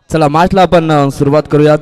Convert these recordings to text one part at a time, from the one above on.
चला मॅचला आपण सुरुवात करूयात.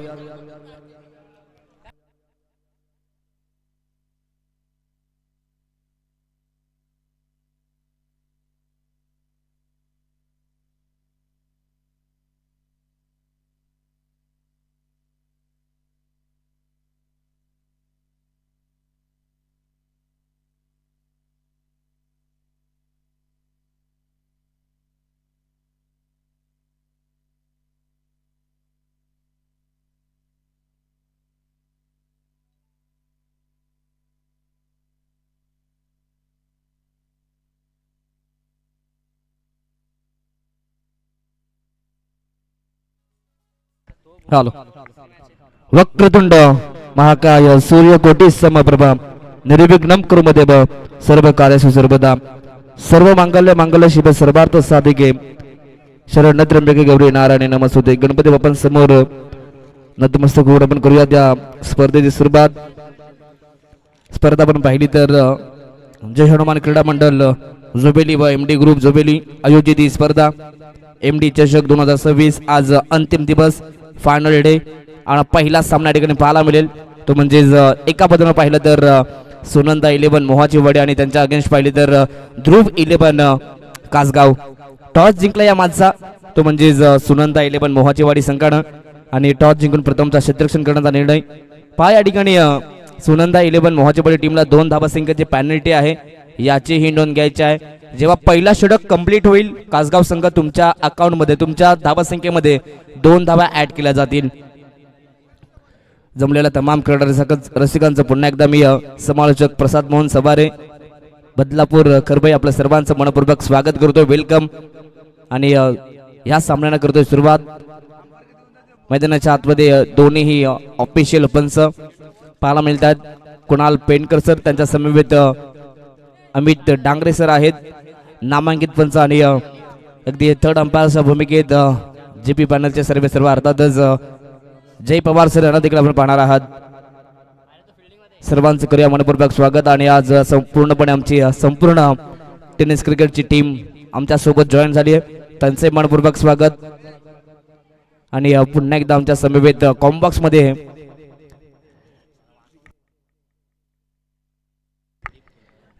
हॅलो. वक्रतुंड महाकाय सूर्यकोटी समप्रभा निर्विघ्नं कुरु मे देव सर्व कार्येषु सर्वदा सर्व मांगल्य मांगल्य शिव सर्वार्थ साधिके शरण त्र्यंबके गौरी नारायणी नमस्तुते. गणपती बाप्पा समोर नतमस्तक होऊन आपण करूया त्या स्पर्धेची सुरुवात. स्पर्धा आपण पाहिली तर जय हनुमान क्रीडा मंडळ जोबेली व एमडी ग्रुप जोबेली आयोजित ही स्पर्धा एमडी चषक 2026 आज अंतिम दिवस फायनल डे आणि पहिला सामना या ठिकाणी पाहायला मिळेल तो म्हणजेच एका पदानं पाहिलं तर सुनंदा 11 मोहाची वडे आणि त्यांच्या अगेन्स्ट पाहिले तर ध्रुव 11 कासगाव. टॉस जिंकला या मॅचचा तो म्हणजेच सुनंदा 11 मोहाची वाडी संघानं आणि टॉस जिंकून प्रथमचा क्षेत्ररक्षण करण्याचा निर्णय. पहा या ठिकाणी सुनंदा 11 मोहाची वाडी टीमला 2 धाबासंख्येची पॅनल्टी आहे याची ही नोंद घ्यायची आहे. जेव्हा पहिला षटक कंप्लीट होईल कासगाव संघ तुमच्या अकाउंट मध्ये तुमच्या धाबासंख्येमध्ये 2 धावा ऍड केल्या जातील. जमलेल्या तमाम क्रीडा रसिकांचं पुन्हा एकदा मी समालोचक प्रसाद मोहन सवारे बदलापूर खरबई आपल्या सर्वांचं मनपूर्वक स्वागत करतोय. वेलकम. आणि या सामन्याला करतोय सुरुवात. मैदानाच्या आतमध्ये दोन्ही ऑफिशियल पंच पाहायला मिळतात. कुणाल पेंडकर सर त्यांच्या समवेत अमित डांगरे सर आहेत नामांकित पंच आणि अगदी थर्ड अंपायरच्या भूमिकेत जीपी पॅनलचे सर्व अर्थातच जय पवार सर यांना देखील आपण पाहणार आहात. सर्वांचं करूया मनपूर्वक स्वागत. आणि आज संपूर्णपणे आमची संपूर्ण टेनिस क्रिकेटची टीम आमच्या सोबत जॉईन झाली आहे त्यांचे मनपूर्वक स्वागत. आणि पुन्हा एकदा आमच्या समवेत कॉम्बॉक्स मध्ये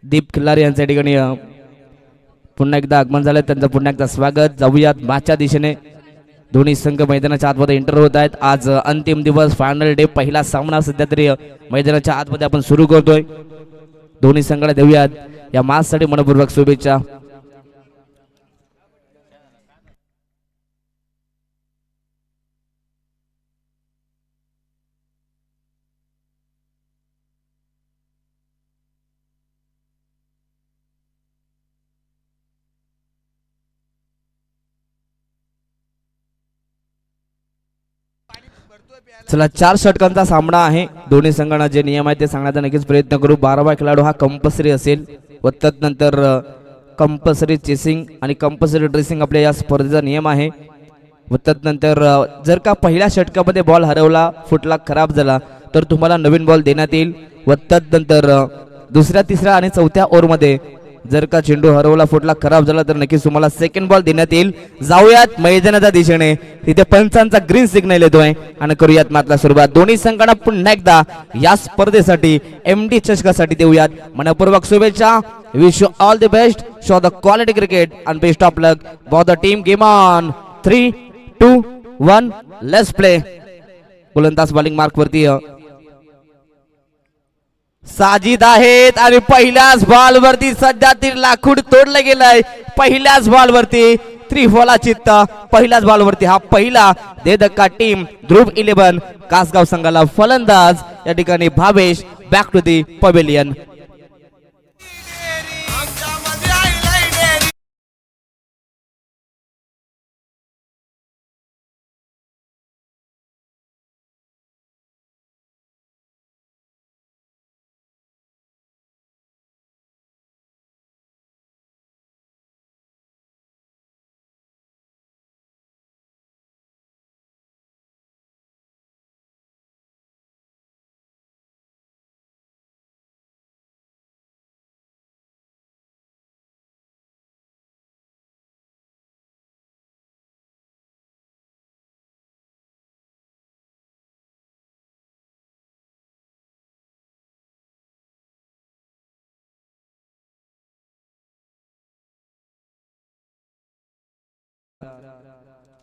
दीप खिल्लारी यांच्या ठिकाणी पुन्हा एकदा आगमन झालं त्यांचं पुन्हा एकदा स्वागत. जाऊयात मॅचच्या दिशेने. दोन्ही संघ मैदानाच्या आतमध्ये एंटर होत आहेत. आज अंतिम दिवस फायनल डे पहिला सामना सध्या तरी मैदानाच्या आतमध्ये आपण सुरू करतोय. दोन्ही संघाला देऊयात या मॅचसाठी मनपूर्वक शुभेच्छा. चला 4 षटकांचा सामना आहे. दोन्ही संघांना जे नियम आहेत ते सांगण्याचा नक्कीच प्रयत्न करू. 12वा खेळाडू हा कंपल्सरी असेल व त्यानंतर कंपल्सरी चेसिंग आणि कंपल्सरी ड्रेसिंग आपल्या या स्पर्धेचा नियम आहे. व त्यानंतर जर का पहिल्या षटकामध्ये बॉल हरवला फुटला खराब झाला तर तुम्हाला नवीन बॉल देण्यात येईल. व त्यानंतर दुसऱ्या तिसऱ्या आणि चौथ्या ओव्हरमध्ये जर का चेंडू हरवला फुटला खराब झाला तर नक्कीच तुम्हाला सेकंड बॉल देण्यात येईल. जाऊयात मैदानाच्या दिशेने. तिथे पंचांचा ग्रीन सिग्नल येतोय आणि करूयात मॅचला सुरुवात. दोन्ही संघांना पुन्हा एकदा या स्पर्धेसाठी एमडी चषकासाठी देऊयात मनपूर्वक शुभेच्छा. Wish you all the best. Show the quality cricket and best of luck for the team. Game on. 3, 2, 1 let's play. गोलंदाज बॉलिंग मार्क वरती साजिद आहेत आणि पहिल्याच बॉल वरती सध्या ती लाकूड तोडलं गेलंय. पहिल्याच बॉल वरती त्रिफोला चित्त. पहिल्याच बॉल वरती हा पहिला दे धक्का टीम ध्रुव 11 कासगाव संघाला. फलंदाज या ठिकाणी Bhavesh. Back to the pavilion.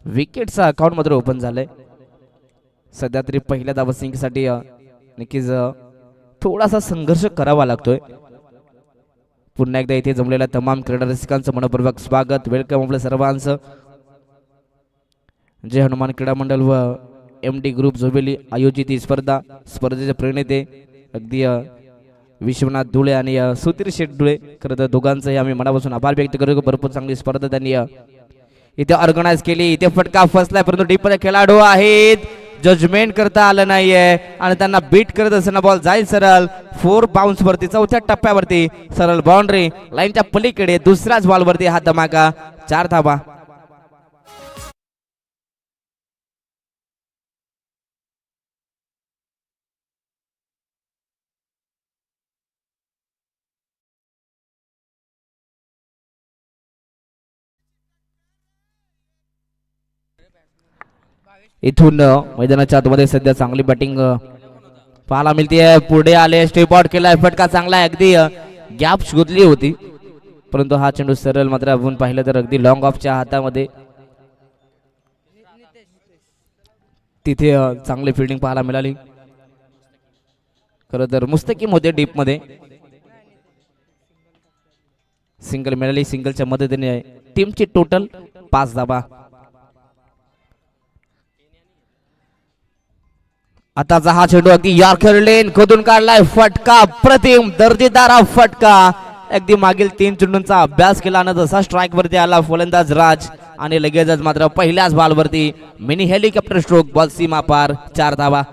विकेटचा अकाउंट मात्र ओपन झालंय. सध्या तरी पहिल्या धावसंख्येसाठी नक्कीच थोडासा संघर्ष करावा लागतोय. पुन्हा एकदा इथे जमलेल्या तमाम क्रीडा रसिकांचं मनपूर्वक स्वागत, वेलकम आपल्या सर्वांचं. जय हनुमान क्रीडा मंडळ व MD ग्रुप झोबेली आयोजित ही स्पर्धेचे प्रणेते अगदी विश्वनाथ धुळे आणि सुधीर शेठ धुळे, खरं तर दोघांचंही आम्ही मनापासून आभार व्यक्त करतो. भरपूर चांगली स्पर्धा त्यांनी इथे ऑर्गनाइज केली. इथे फटका फसलाय परंतु डीपमध्ये खेळाडू आहेत, जजमेंट करता आलं नाहीये आणि त्यांना बीट करत असताना बॉल जाईल सरळ 4 बाउन्स वरती, चौथ्या टप्प्यावरती सरळ बाउंड्री लाईनच्या पलीकडे. दुसऱ्याच बॉल वरती हा धमाका, 4 धावा. इथून मैदानाच्या आतमध्ये सध्या चांगली बॅटिंग पाहायला मिळते. पुढे आले, स्टेप आउट केलाय, फटका चांगला आहे, अगदी गॅप शोधली होती परंतु हा चेंडू सरळ मात्र आपण पाहिलं तर अगदी लॉंग ऑफच्या हातामध्ये. तिथे चांगली फिल्डिंग पाहायला मिळाली. खरं तर मुस्तकीम होते डीप मध्ये, सिंगल मिळाली. सिंगलच्या मदतीने टीमची टोटल 5 धावा. आताचा हा चेंडू अगदी यॉर्कर लेन खोदून काढलाय, फटका प्रतिम दर्जेदार फटका. अगदी मागील 3 चेंडूंचा अभ्यास केला आणि जसा स्ट्राईक वरती आला फलंदाज राज आणि लगेचच मात्र पहिल्याच बॉल वरती मिनी हेलिकॉप्टर स्ट्रोक, बॉल सीमा पार, 4 धावा.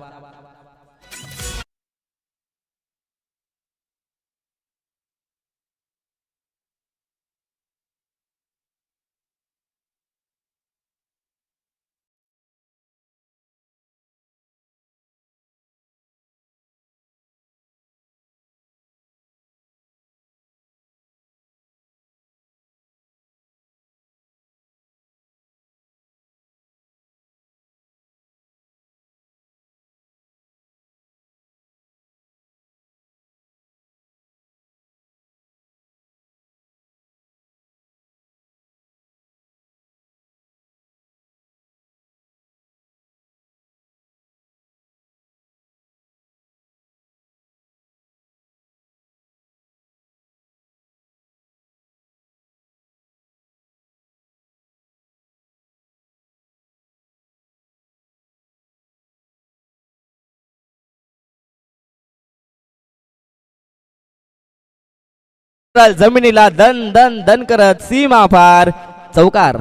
जमिनीला दन दन दन करत सीमा पार, चौकार.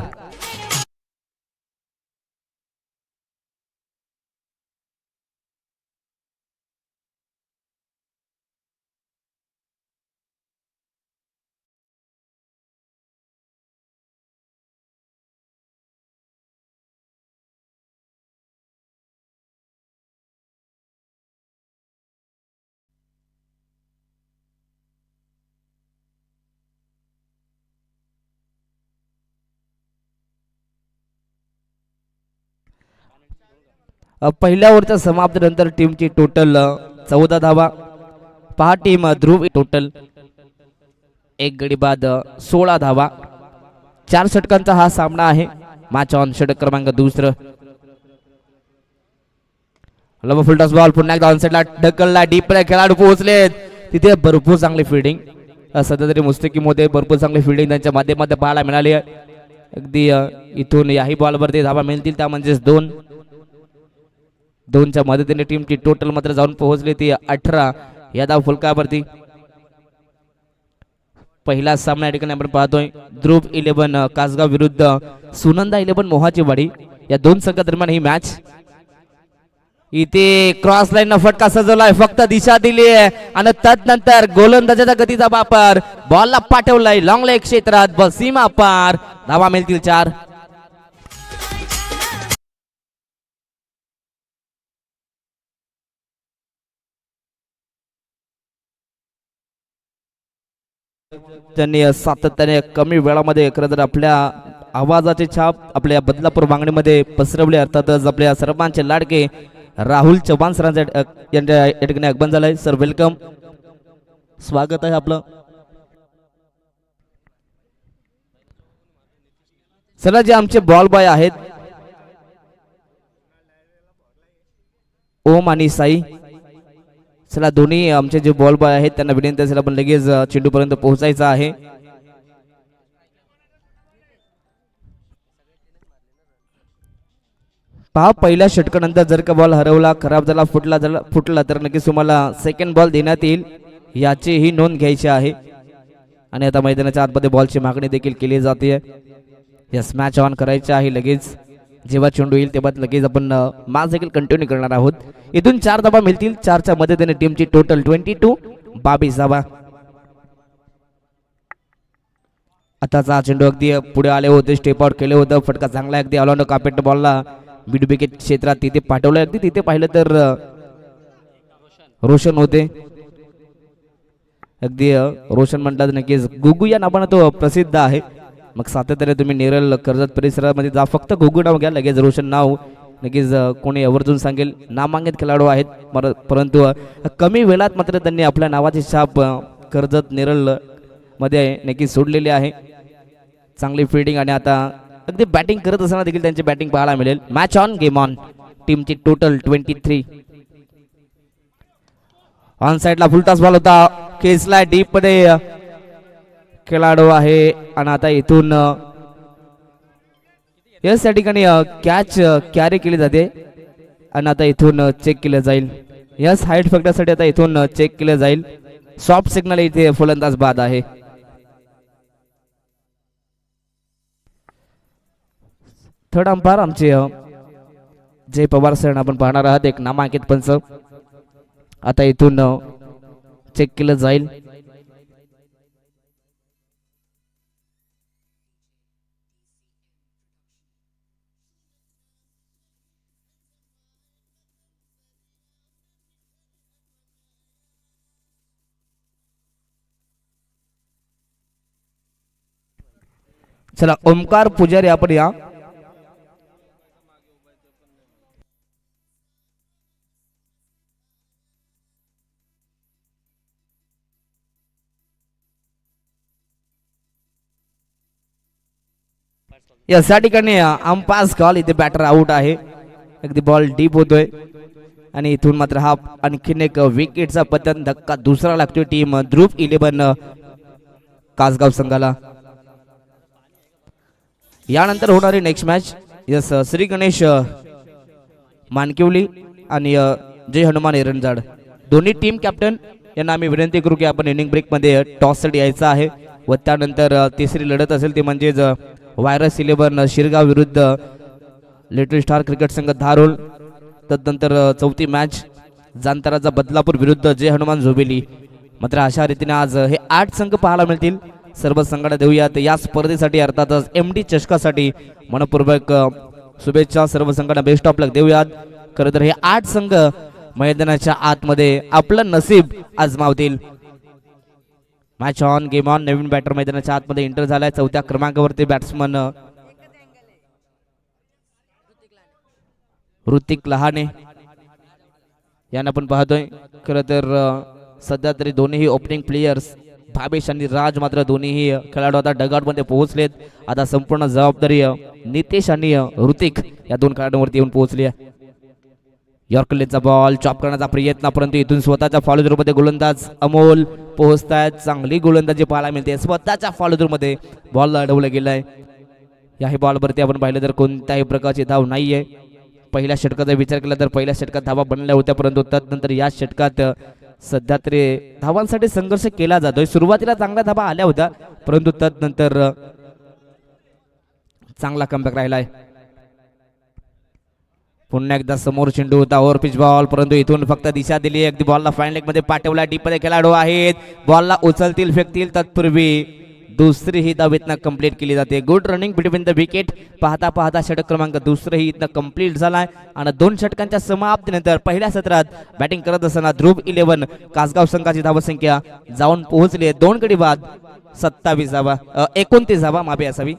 पहिल्या ओव्हरच्या समाप्तीनंतर टीमची टोटल 14 धावा. पहा टीम ध्रुव टोटल 1 गडी बाद 16 धावा. 4 षटकांचा हा सामना आहे. मॅच ऑन षटक क्रमांक 2. लव फुलटॉस बॉल पुन्हा एकदा ऑन साइडला ढकलला, डीप खेळाडू पोहोचलेत, तिथे भरपूर चांगली फिल्डिंग. सध्या तरी मुस्तकीमध्ये भरपूर चांगली फिल्डिंग त्यांच्या माध्यमात पाहायला मिळाली आहे. अगदी इथून याही बॉलवरती धावा मिळतील, त्या म्हणजेच 2च्या मदतीने टीमची टोटल मात्र जाऊन पोहोचली ती 18 या धाव फलकावरती. पहिला सामना या ठिकाणी आपण पाहतोय ध्रुव 11 कासगाव विरुद्ध सुनंदा 11 मोहाचीवाडी, या 2 संघादरम्यान ही मॅच. इथे क्रॉस लाईन न फटका सजवलाय, फक्त दिशा दिली आहे आणि तदनंतर गोलंदाजाचा गतीचा वापर, बॉलला पाठवलाय लॉंग लेग क्षेत्रात, बॉल सीमा पार, धावा मिळतील 4. त्यांनी सातत्याने कमी वेळामध्ये खरं तर आपल्या आवाजाची छाप आपल्या बदलापूर मागणीमध्ये पसरवली. अर्थातच आपल्या सर्वांचे लाडके राहुल चव्हाण सरांच्या या ठिकाणी आगमन झालंय. सर वेलकम, स्वागत आहे आपलं. चला जे आमचे बॉल बॉय आहेत ओम आणि साई, चला दोन्ही आमचे जे बॉल बॉय आहेत त्यांना विनंती असेल आपण लगेच चेंडू पर्यंत पोहोचायचं आहे. पहा पहिल्या षटकानंतर जर का बॉल हरवला, खराब झाला, फुटला तर नक्कीच तुम्हाला सेकंड बॉल देण्यात येईल, याचीही नोंद घ्यायची आहे. आणि आता मैदानाच्या आतमध्ये बॉलची मागणी देखील केली जाते. यस मॅच ऑन करायचे आहे लगेच. जेव्हा चेंडू येईल तेव्हा लगेच आपण मॅच देखील कंटिन्यू करणार आहोत. इथून 4 धावा मिळतील. 4च्या मदतीने टीमची टोटल 22, 22 धावा. आताचा चेंडू अगदी पुढे आले होते, स्टेप आउट केले होतं, फटका चांगला अगदी ऑलराऊंडर कापेट बॉलला मिड विकेट क्षेत्रात तिथे पाठवलं. अगदी तिथे पाहिलं तर रोशन होते. अगदी रोशन म्हटलं नक्कीच गुगू या नावानं तो प्रसिद्ध आहे. मग सातत्याने तुम्ही नेरळ कर्जत परिसरामध्ये जा, फक्त गुगू नाव घ्या, लगेच रोशन नाव नक्कीच कोणी आवर्जून सांगेल. नामांकित खेळाडू आहेत, परंतु कमी वेळात मात्र त्यांनी आपल्या नावाची छाप कर्जत नेरळ मध्ये नक्कीच सोडलेली आहे. चांगली फिल्डिंग आणि आता अगदी बॅटिंग करत असताना देखील त्यांची बॅटिंग पाहायला मिळेल. Match on game on. टीमची टोटल 23. ऑन साइडला फुलटास बॉल होता, केसला डीप मध्ये खेळाडू आहे आणि आता इथून यस या ठिकाणी कॅच कॅरी केली जाते आणि आता इथून चेक केलं जाईल. यस हाईट फॅक्टरसाठी आता इथून चेक केलं जाईल. सॉफ्ट सिग्नल इथे फलंदाज बाद आहे. थर्ड अंपायर आमचे जय पवार सर आपण पाहणार आहात, एक नामांकित पंच. आता इथून चेक केलं जाईल. चला ओमकार पुजारी आपण या. या ठिकाणी अंपास कॉल, इथे बॅटर आउट आहे. अगदी बॉल डीप होतोय आणि इथून मात्र हा आणखीन एक विकेटचा पतन धक्का दुसरा लागतोय टीम ध्रुव 11 कासगाव संघाला. यानंतर होणारी next match yes Shri Ganesh Mankivali आणि जय हनुमान एरंजाड, दोन्ही टीम कॅप्टन यांना आम्ही विनंती करू की आपण इनिंग ब्रेक मध्ये टॉस साठी यायचं आहे व त्यानंतर तिसरी लढत असेल ती म्हणजेच व्हायरस 11 शिरगाव विरुद्ध लिटिल स्टार क्रिकेट संघ धारोळ. तदनंतर चौथी मॅच जांताराचा बदलापूर विरुद्ध जय हनुमान झोबेली. मात्र अशा रीतीने आज हे 8 संघ पाहायला मिळतील. सर्व संघाला देऊयात या स्पर्धेसाठी अर्थातच MD चषकासाठी मनपूर्वक शुभेच्छा. सर्व संघांना बेस्ट ऑफ लक देऊयात. खरं तर हे 8 संघ मैदानाच्या आतमध्ये आपलं नसीब आजमावतील. Match on game on. नवीन बॅटर मैदानाच्या आतमध्ये एंटर झालाय. चौथ्या क्रमांकावरती बॅट्समन ऋतिक लहाने यांना आपण पाहतोय. खरं तर सध्या तरी दोन्ही ओपनिंग प्लेयर्स भावेश आणि राज मात्र दोन्हीही खेळाडू आता डगआउट मध्ये पोहोचलेत. आता संपूर्ण जबाबदारी नितेश आणि ऋतिक या दोन खेळाडूंवरती येऊन पोहोचली आहे. यॉर्करचा बॉल चॉप करण्याचा प्रयत्न, परंतु इथून स्वतःच्या फॉलोजर मध्ये गोलंदाज अमोल पोहोचतायत. चांगली गोलंदाजी पाहायला मिळते. स्वतःच्या फॉलोजर मध्ये बॉल अडवला गेलाय. याही बॉलवरती आपण पाहिलं तर कोणत्याही प्रकारची धाव नाहीये. पहिल्या षटकाचा विचार केला तर पहिल्या षटकात धावा बनल्या होत्या, परंतु त्यानंतर या षटकात सध्या तरी धावांसाठी संघर्ष केला जातोय. सुरुवातीला चांगल्या धावा आल्या होत्या, परंतु त्यानंतर चांगला कमबॅक राहिलाय. पुन्हा एकदा समोर चेंडू होता, ओव्हर पिच बॉल, परंतु इथून फक्त दिशा दिली. अगदी बॉलला फाईन लेग मध्ये पाठवला. डीप मध्ये खेळाडू आहेत, बॉलला उचलतील फेकतील तत्पूर्वी दुसरी ही धाव इथनं कंप्लीट केली जाते. Good running between the wicket. पाहता पाहता षटक क्रमांक दुसरंही इथनं कंप्लीट झालाय आणि 2 षटकांच्या समाप्तीनंतर पहिल्या सत्रात बॅटिंग करत असताना ध्रुव 11 कासगाव संघाची धावसंख्या जाऊन पोहोचली आहे 2 गडी बाद 27 धावा 29 धावा माफी असावी.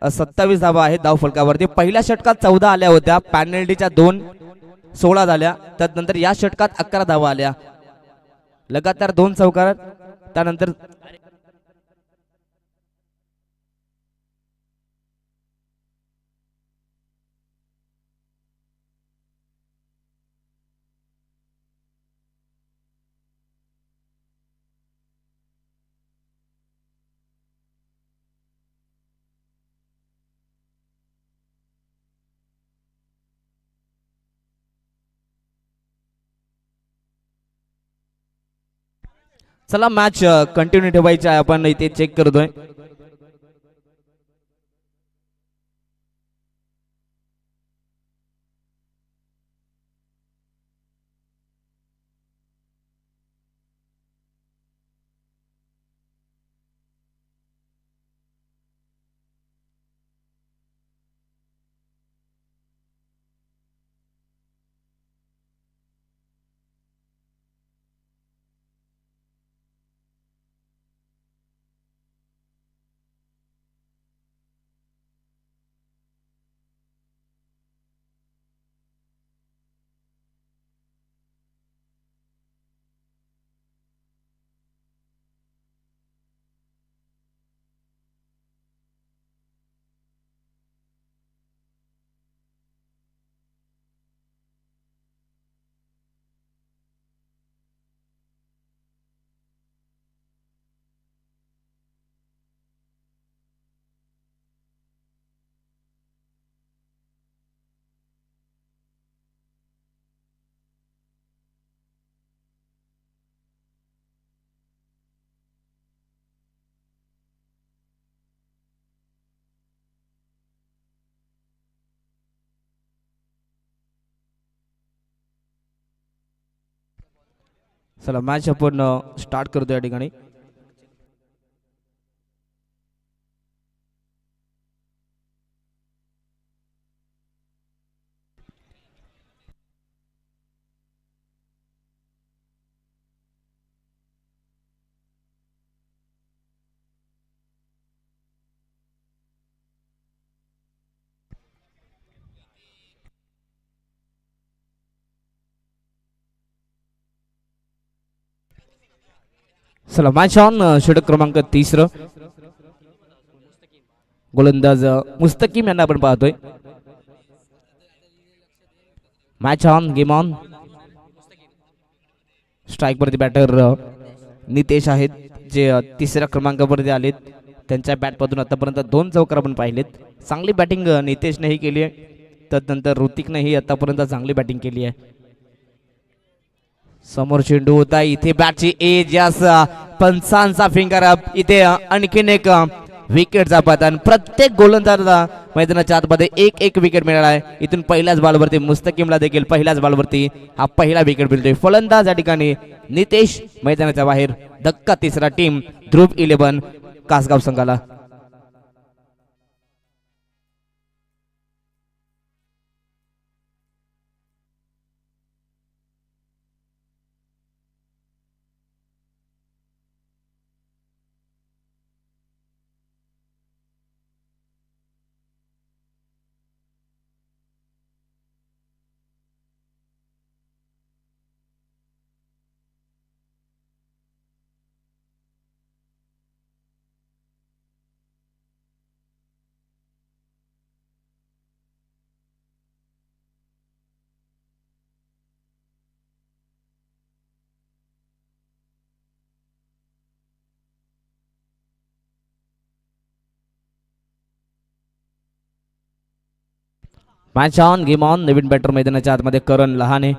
27 धावा आहेत धाव फलकावरती. पहिल्या षटकात 14 आल्या होत्या, पॅनल्टीच्या 2 16 झाल्या. त्यानंतर या षटकात 11 धावा आल्या, लगातार 2 चौकार. त्यानंतर चला मॅच कंटिन्यू ठेवायची आहे, आपण इथे चेक करतोय. चला मॅच आपण स्टार्ट करतो या ठिकाणी. चला मॅच ऑन. षटक क्रमांक 30, गोलंदाज मुस्तकीम यांना आपण पाहतोय. Match on, game on. Strike वरती बॅटर नितेश आहेत, जे 3ऱ्या क्रमांकावरती आलेत. त्यांच्या बॅटमधून आतापर्यंत 2 चौकार आपण पाहिलेत. चांगली बॅटिंग नितेशनेही केली आहे, त्यानंतर ऋतिकनेही आतापर्यंत चांगली बॅटिंग केली आहे. समोर चेंडू होता, इथे बॅटची एज, यास पंचांचा फिंगर अप. इथे आणखीन एक विकेटचा पतन. प्रत्येक गोलंदाजाला मैदानाच्या आतमध्ये एक विकेट मिळाला आहे. इथून पहिल्याच बॉलवरती मुस्तकीमला देखील पहिल्याच बॉलवरती हा पहिला विकेट मिळतोय. फलंदाज या ठिकाणी नितेश, मैदानाच्या बाहेर धक्का 3रा टीम ध्रुव 11 कासगाव संघाला. Match on, game on. नवीन बॅटर मैदानाच्या आतमध्ये करण लहाने.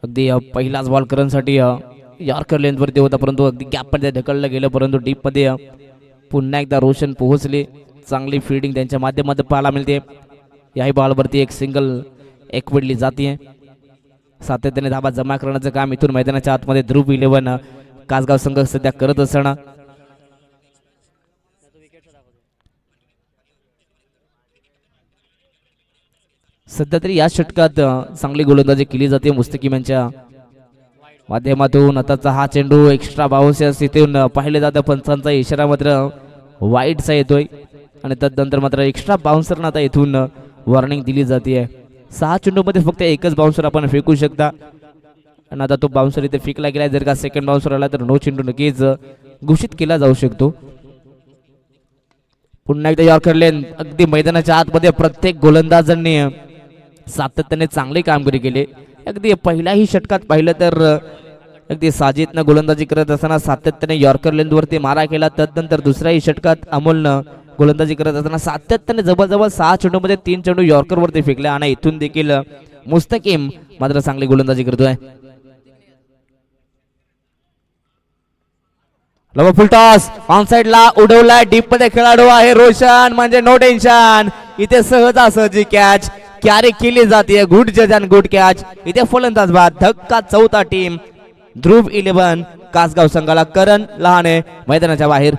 अगदी पहिलाच बॉल करणसाठी यॉर्कर लेंथवरती होता, परंतु अगदी गॅपमध्ये ढकललं गेलं, परंतु डीपमध्ये पुन्हा एकदा रोशन पोहोचले. चांगली फिल्डिंग त्यांच्या माध्यमातून पाहायला मिळते. याही बॉलवरती एक सिंगल विडली जाते. सातत्याने धाबा जमा करण्याचं काम इथून मैदानाच्या आतमध्ये ध्रुव 11 कासगाव संघ सध्या करत असताना सध्या तरी या षटकात चांगली गोलंदाजी केली जाते मुस्तकीम यांच्या माध्यमातून आताचा हा चेंडू एक्स्ट्रा बाउन्स इथून पाहिले जातं. पंचांचा इशारा मात्र वाईटचा येतोय आणि त्यानंतर मात्र एक्स्ट्रा बाउन्सरना आता इथून वॉर्निंग दिली जाते. 6 चेंडूमध्ये फक्त एकच बाउन्सर आपण फेकू शकता आणि आता तो बाउन्सर इथे फेकला गेला. जर का सेकंड बाउन्सर आला तर नो चेंडू नक्कीच घोषित केला जाऊ शकतो. पुन्हा एकदा यॉर्कर लेन अगदी मैदानाच्या आतमध्ये प्रत्येक गोलंदाजांनी सातत्याने चांगली कामगिरी केली. अगदी पहिल्याही षटकात पाहिलं तर अगदी साजिदनं गोलंदाजी करत असताना सातत्याने यॉर्कर लेंथवरती मारा केला. त्यानंतर दुसऱ्याही षटकात अमोलनं गोलंदाजी करत असताना सातत्याने जवळजवळ 6 चेंडूमध्ये 3 चेंडू यॉर्करवरती फेकले आणि इथून देखील मुस्तकीम मात्र चांगली गोलंदाजी करतोय. फुल टॉस ऑन साइडला उडवलाय. डीप मध्ये खेळाडू आहे रोशन, म्हणजे नो टेन्शन. इथे सहजासहजी कॅच कॅरी केली जाते. गुड जज अँड गुड कॅच. इथे फलंदाज बाद. धक्का चौथा टीम ध्रुव 11 कासगाव संघाला. करण लहाने मैदानाच्या बाहेर.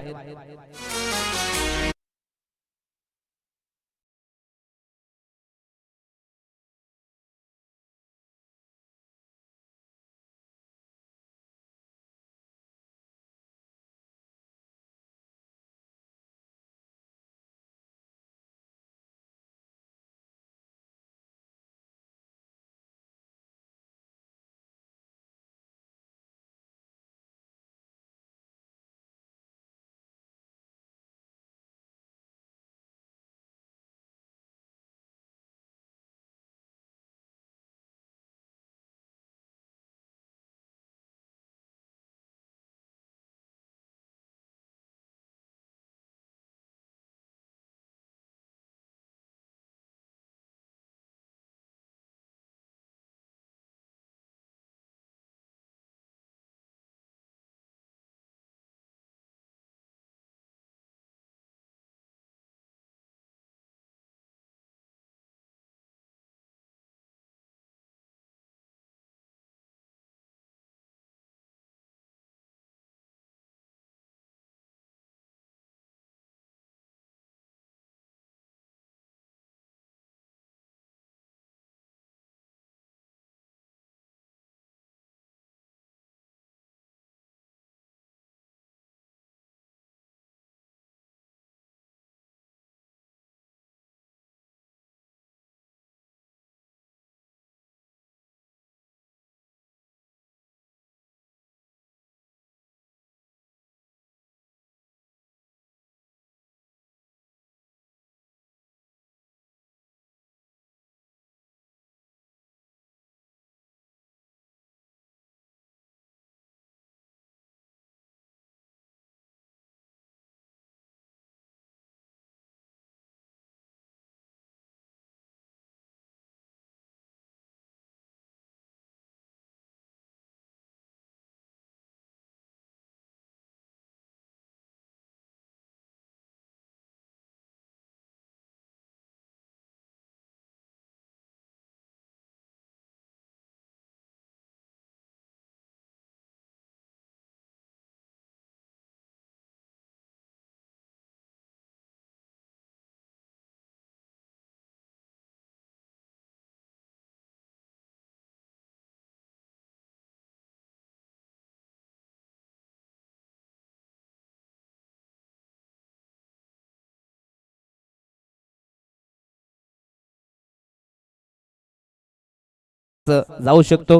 जाऊ शकतो.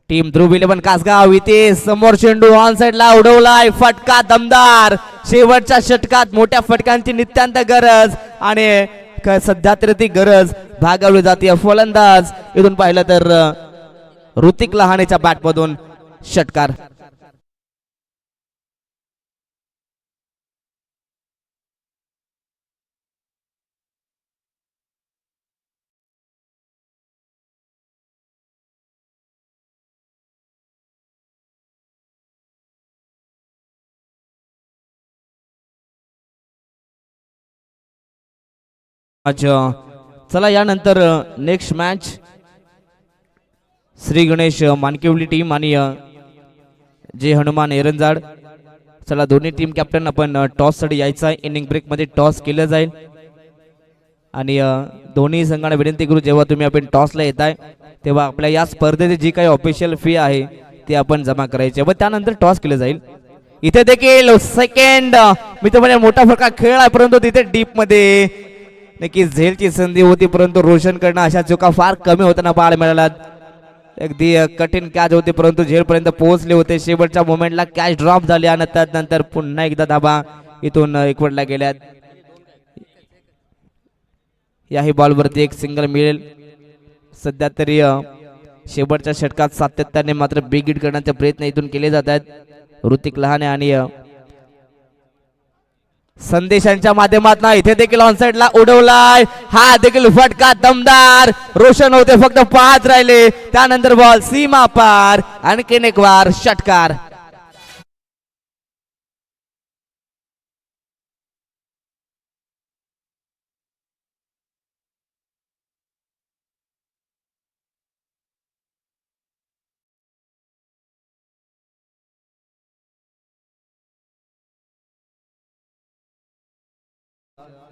टीम ध्रुव 11 कासगाव इथे समोर चेंडू ऑन साइडला उडवलाय. फटका दमदार. शेवटच्या षटकात मोठ्या फटकांची नित्यांत गरज आणि सध्या तरी ती गरज भागवली जाते. फलंदाज इथून पाहिलं तर ऋतिक लहानेच्या बॅट मधून षटकार. अच्छा चला यानंतर next match Shri Ganesh Mankivali team आणि जे हनुमान एरंजाड. चला दोन्ही टीम कॅप्टन आपण टॉस साठी यायचा आहे. इनिंग ब्रेक मध्ये टॉस केलं जाईल आणि दोन्ही संघांना विनंती करू जेव्हा तुम्ही आपण टॉसला येताय तेव्हा आपल्या या स्पर्धेची जी काही ऑफिशियल फी आहे ती आपण जमा करायची व त्यानंतर टॉस केलं जाईल. इथे देखील सेकंड मित्रमंडळ मोठा फरक खेळ आहे, परंतु तिथे डीप मध्ये नक्कीच झेलची संधी होती, परंतु रोशनकडनं अशा चुका फार कमी होताना पाहायला मिळाल्या. अगदी कठीण कॅच होते परंतु झेलपर्यंत पोहोचले होते. शेवटच्या मोमेंटला कॅच ड्रॉप झाली आणि त्यानंतर पुन्हा एकदा धाबा इथून एकवटला गेल्यात. याही बॉलवरती एक सिंगल मिळेल. सध्या तरी शेवटच्या षटकात सातत्याने मात्र बिग हिट करण्याचे प्रयत्न इथून केले जात आहेत. ऋतिक लहाने आणि संदेशांच्या माध्यमातून इथे देखील ऑनसाइडला उडवलाय. हा देखील फटका दमदार. रोशन होते फक्त पाहत राहिले. त्यानंतर बॉल सीमा पार. आणखीन एक वार षटकार.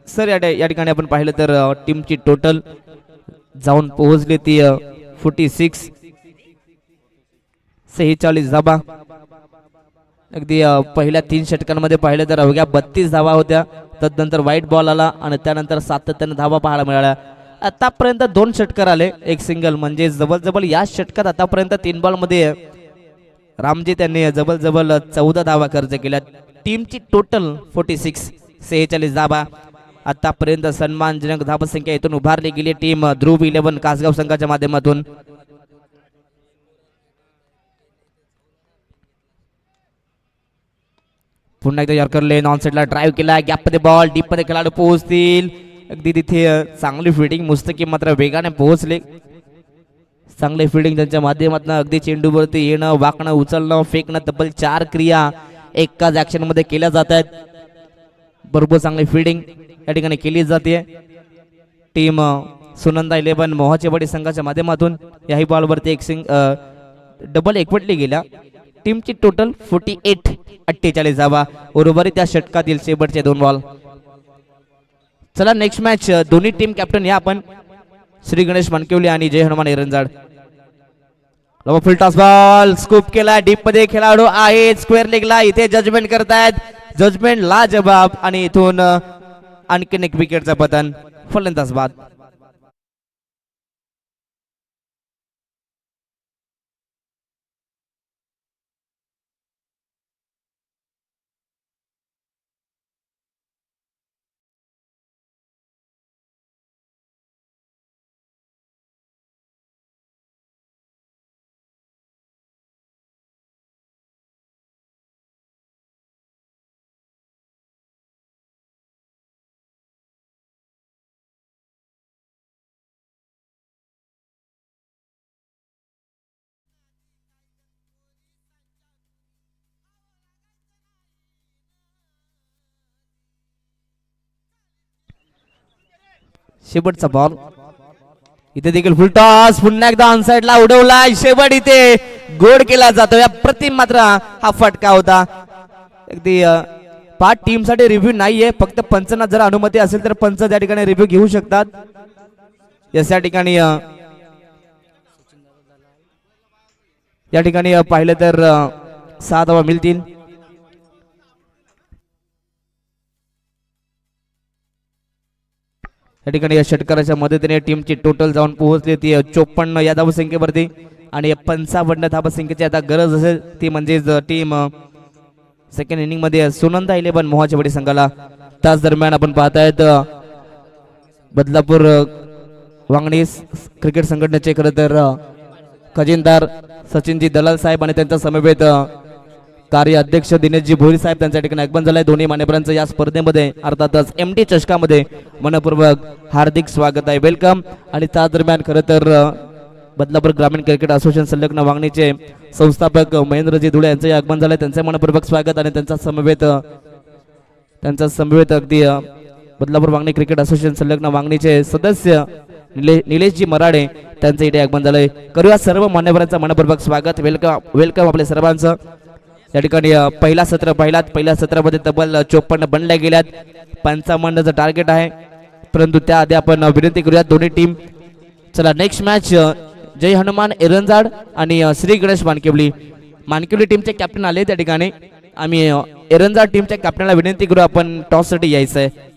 सर या ठिकाणी आपण पाहिलं तर टीमची टोटल जाऊन पोहोचली ती 46 धाबा. अगदी पहिल्या 3 षटकांमध्ये पाहिलं तर अवघ्या 32 धावा होत्या. तदनंतर वाईट बॉल आला आणि त्यानंतर सातत्याने धावा पाहायला मिळाल्या. आतापर्यंत 2 षटकार आले, एक सिंगल, म्हणजे जवळ या षटकात आतापर्यंत 3 बॉल मध्ये रामजी त्यांनी जवळ 14 धावा खर्च केल्या. टीमची टोटल 46 धावा. आतापर्यंत सन्मानजनक धावसंख्या इथून उभारली गेली टीम ध्रुव 11 कासगाव संघाच्या माध्यमातून. पुन्हा एकदा यॉर्कर लेन ऑन साइडला ड्राइव्ह केला. गॅप मध्ये बॉल, डीप मध्ये खेळाडू पोहोचतील. अगदी तिथे चांगली फिल्डिंग, मुस्तकी मात्र वेगाने पोहोचले. चांगली फिल्डिंग त्यांच्या माध्यमातून अगदी चेंडूवरती येणं, वाकणं, उचलणं, फेकणं, तब्बल 4 क्रिया एकाच ऍक्शन मध्ये केल्या जात आहेत. बरोबर चांगली फिल्डिंग या ठिकाणी केली जाते. टीम सुनंदा 11 मोहाचेवाडी संघाच्या माध्यमातून याही बॉलवरती एक डबल एकवटली गेल्या. टीमची टोटल 48 धावा. उर्वरित त्या षटकातील शेवटचे 2 बॉल. चला नेक्स्ट मॅच. दोन्ही टीम कॅप्टन या आपण श्री गणेश मानकेवली आणि Jai Hanuman Eranjad. Full toss ball scoop केला. डीप मध्ये खेळाडू आहेत स्क्वेअर लेगला. इथे जजमेंट करतायत. जजमेंट ला जबाब आणि इथून आणखीन एक विकेटचा पतन. फलंदाज बाद. शेवटचा बॉल. इथे देखील फुल टॉस. पुन्हा एकदा ऑनसाइड ला उडवला. शेवट इथे गोड केला जातो. या प्रतिम मात्र हा फटका होता. अगदी 5 टीम साठी रिव्ह्यू नाहीये, फक्त पंचांना जर अनुमती असेल तर पंच त्या ठिकाणी रिव्ह्यू घेऊ शकतात. या ठिकाणी पाहिलं तर 6 धावा मिळतील. या ठिकाणी या षटकाराच्या मदतीने टीमची टोटल जाऊन पोहोचली ती 54 या धावसंख्येवरती. आणि 55 धावसंख्येची आता गरज असेल ती म्हणजेच टीम सेकंड इनिंग मध्ये सुनंदा 11 मोहाचेवाडी संघाला. त्याच दरम्यान आपण पाहतायत बदलापूर वांगणी क्रिकेट संघटनेचे खरं तर खजिनदार सचिनजी दलाल साहेब आणि त्यांच्या समवेत कार्य अध्यक्ष दिनेशजी भोईर साहेब त्यांच्या ठिकाणी आगमन झालंय. दोन्ही मान्यवरांचं या स्पर्धेमध्ये अर्थातच MD चषकामध्ये मनपूर्वक हार्दिक स्वागत आहे, वेलकम. आणि त्या दरम्यान खरं तर बदलापूर ग्रामीण क्रिकेट असोसिएशन संलग्न वांगणीचे संस्थापक महेंद्रजी धुळे यांचं आगमन झालंय. त्यांचं मनपूर्वक स्वागत. आणि त्यांचा समवेत अगदी बदलापूर वांगणी क्रिकेट असोसिएशन संलग्न वांगणीचे सदस्य निलेशजी मराडे त्यांचं इथे आगमन झालंय. करूया सर्व मान्यवरांचं मनपूर्वक स्वागत, वेलकम आपल्या सर्वांचं. या ठिकाणी पहिल्या सत्रामध्ये तब्बल 54 बनल्या गेल्यात. 55चं टार्गेट आहे, परंतु त्याआधी आपण विनंती करूया दोन्ही टीम. चला नेक्स्ट मॅच जय हनुमान एरंजाड आणि श्री गणेश मानकिवली टीमचे कॅप्टन आले त्या ठिकाणी. आम्ही एरंजाड टीमच्या कॅप्टनला विनंती करू आपण टॉससाठी यायचं आहे.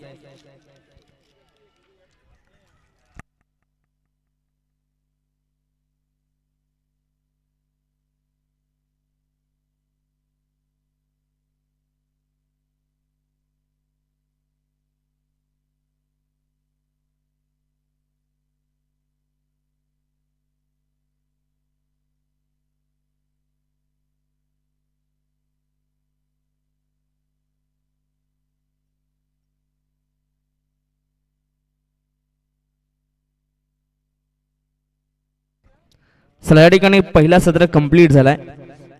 चला या ठिकाणी पहिला सत्र कंप्लीट झालाय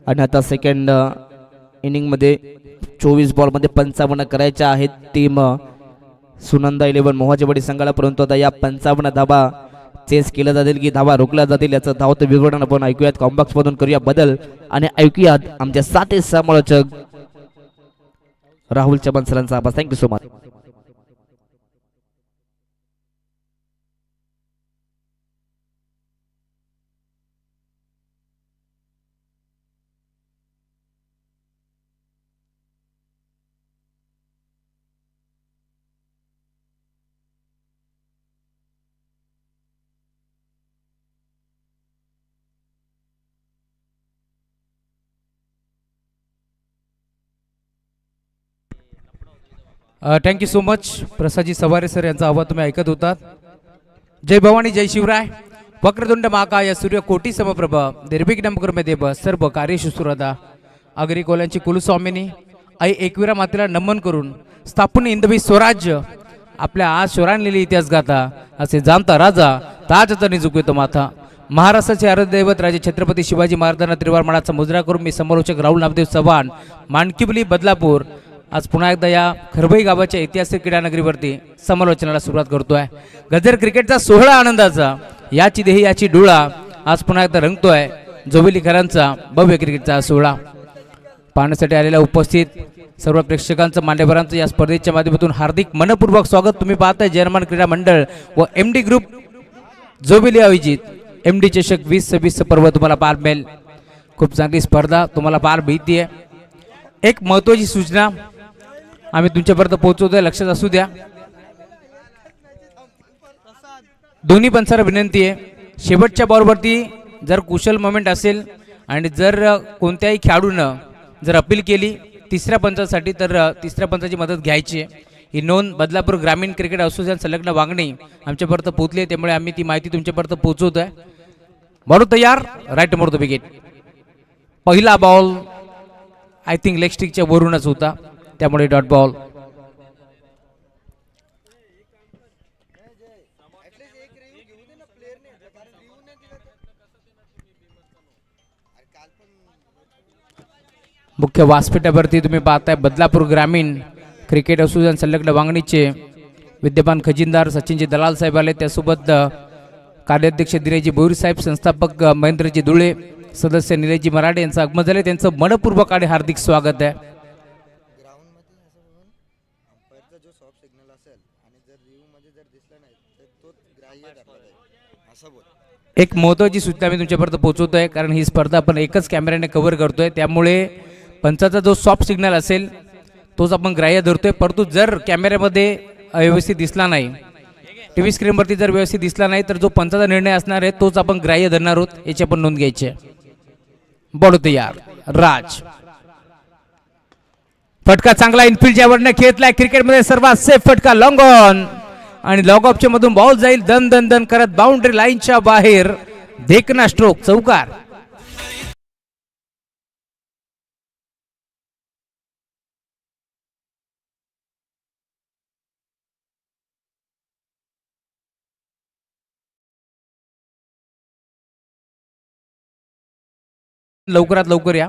आणि आता सेकंड इनिंग मध्ये 24 बॉल मध्ये 55 करायच्या आहेत टीम सुनंदा 11 मोहाचेवाडी संघाला. परंतु आता या 55 धाबा चेस केल्या जातील की धाबा रोखल्या जातील याचं धावतं विवरण आपण ऐकूयात. कॉम्बॉक्स मधून करूया बदल आणि ऐकूयात आमच्या साथी समालोचक राहुल चव्हाण सरांचा आवाज. Thank you so much. Thank you so much Prasadji Saware sir यांचा आवाज तुम्ही ऐकत होतात. जय भवानी जय शिवराय. वक्रतुंड महाकाय सूर्यकोटी समप्रभ निर्विघ्नं कुरु मे देव सर्व कार्येषु सुरदा. आगरी कोल्यांची कुलस्वामिनी आई एकविरा मातेला नमन करून स्थापन हिंदवी स्वराज्य आपल्या आज शोरांलेली इतिहास गाथा असे जाणता राजा ताजचा निजुकवितो माथा. महाराष्ट्राचे आराध्य दैवत राजे छत्रपती शिवाजी महाराजांना त्रिवार मानाचा मुजरा करून मी समालोचक राहुल नामदेव चव्हाण मानकिवली बदलापूर आज पुन्हा एकदा या खरबई गावाच्या ऐतिहासिक क्रीडानगरीवरती समालोचनाला सुरुवात करतोय. गजर क्रिकेटचा सोहळा आनंदाचा याची देही याची डोळा आज पुन्हा एकदा रंगतोय जोबिलीकरांचा भव्य क्रिकेटचा सोहळा. पाहण्यासाठी आलेल्या उपस्थित सर्व प्रेक्षकांचं मान्यवरांचं या स्पर्धेच्या माध्यमातून हार्दिक मनपूर्वक स्वागत. तुम्ही पाहताय जर्मन क्रीडा मंडळ व MD ग्रुप जोबिली आयोजित MD चषक 2026 पर्व तुम्हाला पार मिळेल. खूप चांगली स्पर्धा तुम्हाला पार मिळतीये. एक महत्त्वाची सूचना आम्ही तुमच्यापर्यंत पोहोचवतोय, लक्षात असू द्या. दोन्ही पंचांना विनंती आहे, शेवटच्या बॉलवरती जर कुशल मोमेंट असेल आणि जर कोणत्याही खेळाडूनं जर अपील केली तिसऱ्या पंचासाठी तर तिसऱ्या पंचाची मदत घ्यायची आहे. ही नोंद बदलापूर ग्रामीण क्रिकेट असोसिएशन संलग्न वागणी आमच्यापर्यंत पोहोचली, त्यामुळे आम्ही ती माहिती तुमच्यापर्यंत पोहोचवतोय. बॉल तयार, राईट मोर द विकेट. पहिला बॉल आय थिंक लेग स्टिकच्या वरूनच होता, त्यामुळे डॉट बॉल. मुख्य व्यासपीठावरती तुम्ही पाहताय बदलापूर ग्रामीण क्रिकेट असोसिएशन संलग्न वांगणीचे विद्यमान खजिनदार सचिनजी दलाल साहेब आले, त्यासोबत कार्याध्यक्ष दिनेशजी बोईर साहेब, संस्थापक महेंद्रजी दुळे, सदस्य निलेशजी मराठे यांचं आगमन झाले. त्यांचं मनपूर्वक आणि हार्दिक स्वागत आहे. एक महत्त्वाची सूचना मी तुमच्यापर्यंत पोहोचवतोय, कारण ही स्पर्धा आपण एकच कॅमेऱ्याने कव्हर करतोय, त्यामुळे पंचाचा जो सॉफ्ट सिग्नल असेल तोच आपण ग्राह्य धरतोय. परंतु जर कॅमेऱ्यामध्ये व्यवस्थित दिसला नाही, टीव्ही स्क्रीनवरती जर व्यवस्थित दिसला नाही, तर जो पंचाचा निर्णय असणार आहे तोच आपण ग्राह्य धरणार आहोत, याची आपण नोंद घ्यायची आहे. बॉल तयार, राज. फटका चांगला इनफिल्डच्या वरने खेळतलाय, क्रिकेटमध्ये सर्वात सेफ फटका लॉंग ऑन आणि लॉग ऑफच्या मधून बॉल जाईल दन दन दन करत बाउंड्री लाईनच्या बाहेर. देखना स्ट्रोक, चौकार. लवकरात लवकर या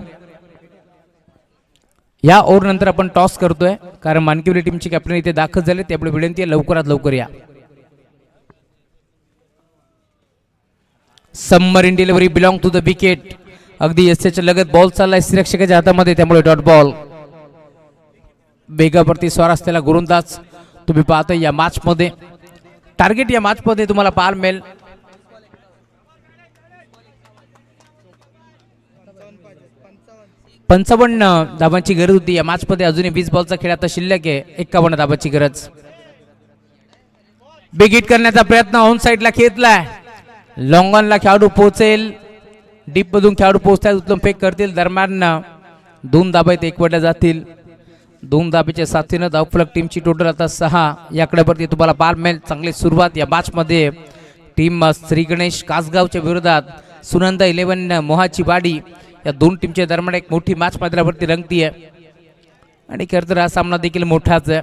ओव्हर नंतर आपण टॉस करतोय, कारण मानकिवली टीमची कॅप्टन इथे दाखल झाले, त्यामुळे विनंती आहे लवकरात लवकर या. Submarine delivery belong to the wicket. अगदी एसच्या लगत बॉल चाललाय सिरक्षकाच्या हातामध्ये, त्यामुळे डॉट बॉल. वेगावरती स्वार असलेला गोलंदाज तुम्ही पाहता या मॅच मध्ये. टार्गेट या मॅच मध्ये तुम्हाला पार मिळेल 55 धाबांची गरज होती या मॅच मध्ये. अजूनही 20 बॉलचा खेळ आता शिल्लक आहे. 51 धाबांची गरज. बिग हिट करण्याचा प्रयत्न ऑन साइडला खेचलाय. लॉंग ऑनला खेळाडू पोहोचेल. डीप मधून खेळाडू पोहोचतात. उत्तम फेक करतील. दरम्यान 2 धाबा इथे एकवटल्या जातील. 2 धाब्याच्या साथीनं धावफलक टीमची टोटल आता 6. याकडे वरती तुम्हाला पाहायला मिळेल. चांगली सुरुवात या मॅच मध्ये. टीम श्री गणेश कासगावच्या विरोधात सुनंदा 11 मोहाची वाडी या 2 टीमच्या दरम्यान एक मोठी मॅच मैदानावरती रंगतीये. आणि खरं तर हा सामना देखील मोठाच आहे.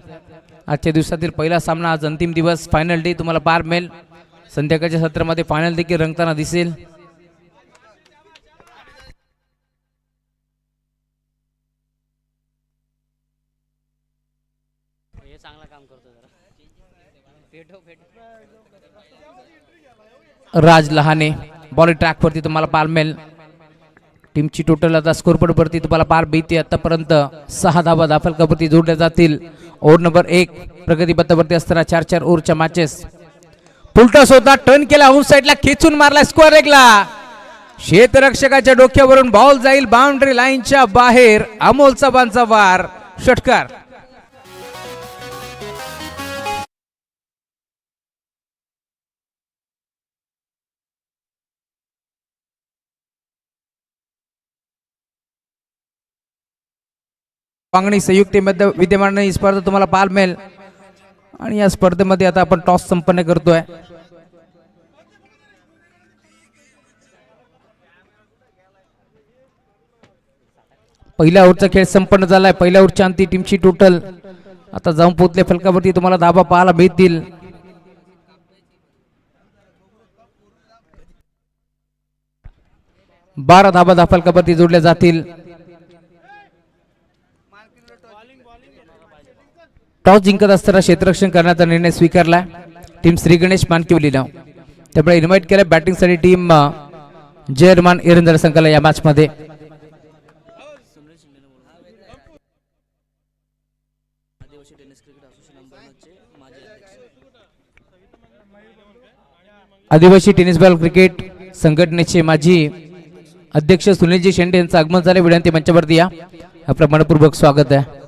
आजच्या दिवसातील पहिला सामना. आज अंतिम दिवस, फायनल डे तुम्हाला पाहायला मिळेल. संध्याकाळच्या सत्रामध्ये फायनल देखील रंगताना दिसेल. राज लहाने बॉल ट्रॅक वरती तुम्हाला पाहायला मिळेल. टीमची टोटल आता स्कोरबोर्ड वरती तुम्हाला पार भीती. आतापर्यंत 6 धाबा धाफलकावरती जोडल्या जातील. ओव्हर नंबर 1 प्रगती पथावरती असताना 4 ओव्हरच्या मॅचेस. पुलटॉस होता. टर्न केला. ऑन साइडला खेचून मारला. स्कोअर एकला. क्षेत्ररक्षकाच्या डोक्यावरून बॉल जाईल बाउंड्री लाईनच्या बाहेर. अमोल चव्हाणचा वार. षटकार. पांगणी संयुक्तेमध्ये विद्यमान ही स्पर्धा तुम्हाला पाहायला मिळेल. आणि या स्पर्धेमध्ये आता आपण टॉस संपन्न करतोय. पहिल्या ओव्हरचा खेळ संपन्न झालाय. पहिल्या ओव्हरच्या अंती टीमची टोटल आता जाऊन पोहोचले फलकावरती तुम्हाला धाबा पाहायला मिळतील. बारा धाबा धाफलकावरती जोडल्या जातील. टॉस जिंकत असताना क्षेत्ररक्षण करण्याचा निर्णय स्वीकारला टीम श्री गणेश मानकिवलीनं. त्यामुळे इन्व्हाइट केलं बॅटिंगसाठी टीम जयरमान इरंदर संघाला या मॅच मध्ये. आदिवासी टेनिस बॉल क्रिकेट संघटनेचे माजी अध्यक्ष सुनीलजी शेंडे यांचं आगमन झाले. विनंती मंचावरती या. आपलं मनपूर्वक स्वागत आहे.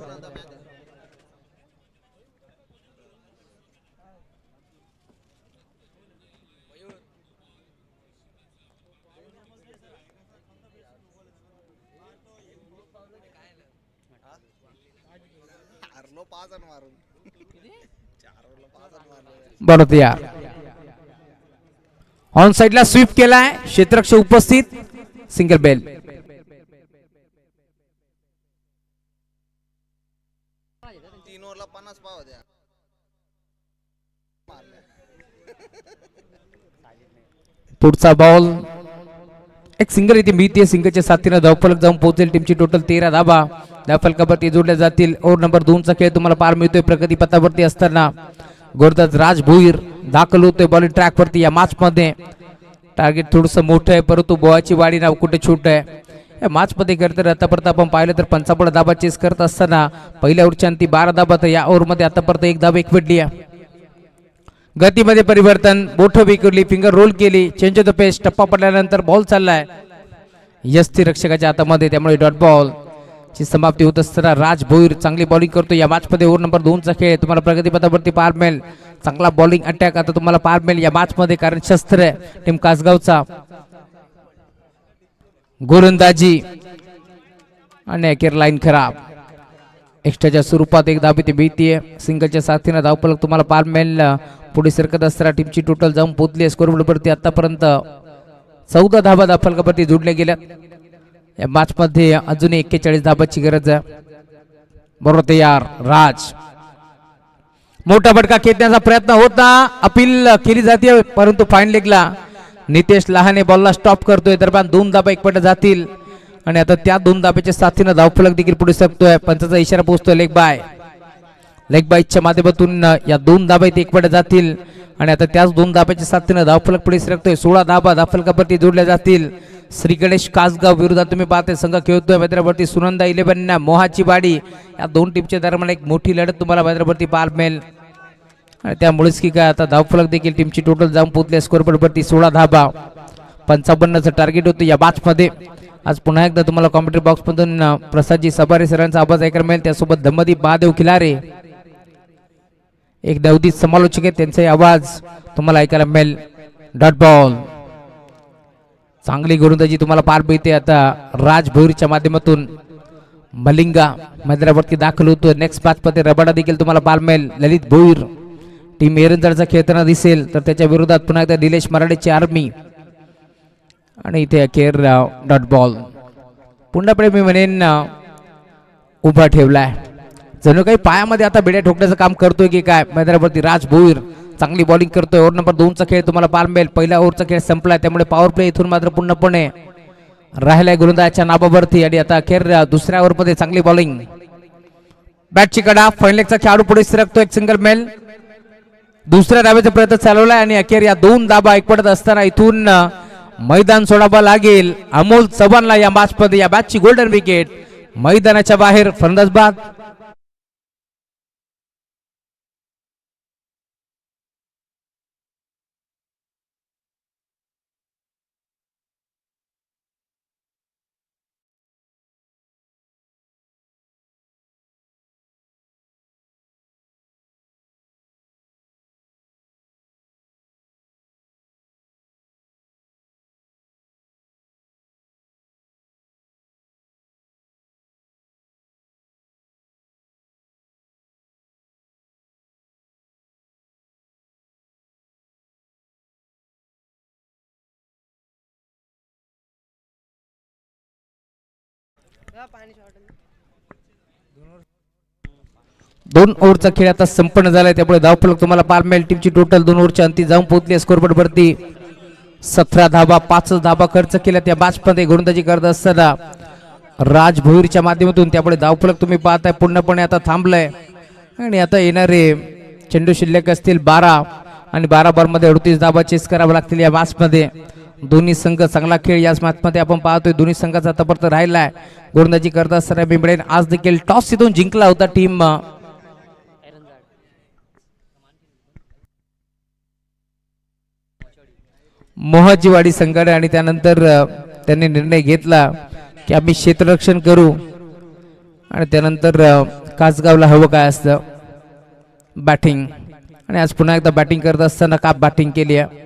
बरोबर यार. ऑन साइडला स्वीप केलाय. क्षेत्ररक्षक उपस्थित. सिंगल बेल. पुढचा बॉल एक सिंगल इथे मिळते. सिंगलच्या साथीनं धावफलक जाऊन पोहोचेल. टीमची टोटल 13 धाबा धावफलकावरती जोडल्या जातील. ओव्हर नंबर 2 चा खेळ तुम्हाला पार मिळतोय. प्रगती पथावरती असताना गोरदास राज भोईर दाखल होतोय बॉलिंग ट्रॅक वरती या मॅच मध्ये. टार्गेट थोडंसं मोठं आहे परंतु बोवाची वाडी नाव कुठे छोट आहे. या मॅच मध्ये खरं तर आतापर्यंत आपण पाहिलं तर 55 धाबा चेस करत असताना पहिल्या ओव्हरच्या अंती 12 धाबा. तर या ओव्हर मध्ये आतापर्यंत 1 धाब एकवटली आहे. गतीमध्ये परिवर्तन. बोट विकरली. फिंगर रोल केली. चेंज ऑफ द पेस. टप्पा पडल्यानंतर बॉल चाललाय यस्ती रक्षकाच्या हातामध्ये. त्यामुळे डॉट बॉल ची समाप्ती होत असताना राज भोईर चांगली बॉलिंग करतो या मॅच मध्ये. ओव्हर नंबर 2 चा खेळ तुम्हाला प्रगती पथावरती पार मिळेल. चांगला बॉलिंग अटॅक आता तुम्हाला पार मिळेल या मॅच मध्ये. कारण शस्त्र आहे टीम कासगावचा. गोलंदाजी आणि अखेर लाईन खराब. एक्स्ट्राच्या स्वरूपात 1 धाब इथे भीतीये. सिंगलच्या साथीनं धावफलक तुम्हाला पार मिळेल. पुढे सरकत असताना टीमची टोटल जाऊन पोहोचली. स्कोरबोर्डवरती आतापर्यंत 14 धाबा धावफलकावरती जोडल्या गेल्या. या मॅच मध्ये अजून 41 धाबाची गरज आहे. बरोबर तयार. राज मोठा फटका खेचण्याचा प्रयत्न होता. अपील केली जाते परंतु फाईन लेगला नितेश लहाने बॉलला स्टॉप करतोय. दरम्यान 2 धाबा एकपट जातील. आणि आता त्या 2 धाब्याच्या साथीनं धावफलक देखील पुढे सरकतोय. पंचाचा इशारा पोहोचतोय. Leg bye. लेग बायच्या माध्यमातून या 2 धाबा इथे एकपट जातील. आणि आता त्याच 2 धाब्याच्या साथीनं धावफलक पुढे सरकतोय. 16 धाबा धावफलकावरती जोडल्या जातील. श्री गणेश कासगाव विरोधात तुम्ही पाहते संघ खेळतोय. मैदानावरती सुनंदा 11 मोहाची वाडी. या 2 टीमच्या दरम्यान एक मोठी लढत तुम्हाला मैदानावरती पाहायला मिळेल. आणि त्यामुळेच की काय आता धावफलक देखील टीमची टोटल जाऊन पोहोचले. स्कोरबोर्डवरती 16 धाबा. 55चं टार्गेट होतं या मॅच मध्ये. आज पुन्हा एकदा तुम्हाला कॉमेंट्री बॉक्स मधून प्रसादजी सबारे सरांचा आवाज ऐकायला मिळेल. त्यासोबत दमदीप महादेव खिलारे एक नवोदित समालोचक आहेत, त्यांचाही आवाज तुम्हाला ऐकायला मिळेल. डॉट बॉल चांगली गोलंदाजी तुम्हाला पार मिळते. आता राज भोईरच्या माध्यमातून मलिंगा मैदानावरती दाखल होतो. नेक्स्ट मॅच मध्ये रबाडा देखील तुम्हाला पार मिळेल. ललित भोईर टीम एरंजळचा खेळताना दिसेल, तर त्याच्या विरोधात पुन्हा एकदा निलेश मराठेची आर्मी. आणि इथे अखेर डॉट बॉल पुन्हाकडे मी म्हणेन उभा ठेवलाय. जणू काही पायामध्ये आता बेड्या ठोकण्याचं काम करतोय की काय. मैदानावरती राज भोईर चांगली बॉलिंग करतोय. ओव्हर नंबर 2चा खेळ तुम्हाला पार मिळेल. पहिल्या ओव्हरचा खेळ संपलाय, त्यामुळे पॉवर प्ले इथून मात्र पूर्णपणे राहिलाय गोलंदाजाच्या नाबावरती. आणि आता अखेर दुसऱ्या ओव्हरमध्ये चांगली बॉलिंग. बॅटची कडा फाईन लेगचा खेळाडू पुढे सरकतो. एक सिंगल मेल दुसऱ्या धाब्याचा प्रयत्न चालवलाय आणि अखेर या 2 धाबा एकपडत असताना इथून मैदान सोडावं लागेल अमोल चव्हाणला. या मॅच मध्ये या मॅचची गोल्डन विकेट मैदानाच्या बाहेर फलंदाज बाद. दोन ओव्हरचा खेळ आता संपन्न झालाय, त्यामुळे धावफलक तुम्हाला पार मिळेल. टीमची टोटल 2 ओव्हरच्या अंती जाऊन पोहोचली. स्कोरबोर्ड वरती 17 धाबा. 5 धाबा खर्च केल्या त्या मॅच मध्ये गोलंदाजी करत असताना राज भोईरच्या माध्यमातून. त्यामुळे धावफलक तुम्ही पाहताय पूर्णपणे आता थांबलाय. आणि आता येणारे चेंडू शिल्लक असतील 12 आणि 12 बॉल मध्ये 38 धाबा चेस करावं लागतील या मॅच मध्ये. दोन्ही संघ चांगला खेळ याच मॅच मध्ये आपण पाहतोय. दोन्ही संघाचा आतापर्यंत राहिलाय. गोलंदाजी करत असताना बिंबडेन आज देखील टॉस जिंकून जिंकला होता टीम मोहाजीवाडी संघाने. आणि त्यानंतर त्यांनी निर्णय घेतला की आम्ही क्षेत्ररक्षण करू. आणि त्यानंतर कासगावला हवं काय असतं बॅटिंग. आणि आज पुन्हा एकदा बॅटिंग करत असताना काप बॅटिंग केली आहे.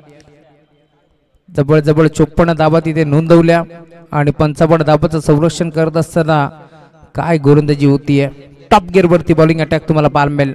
जवळ जवळ 54 धाबा तिथे नोंदवल्या. आणि 55 धाबाचं संरक्षण करत असताना काय गोलंदाजी होतीये. टॉप गिअर वरती बॉलिंग अटॅक तुम्हाला पार मिळेल.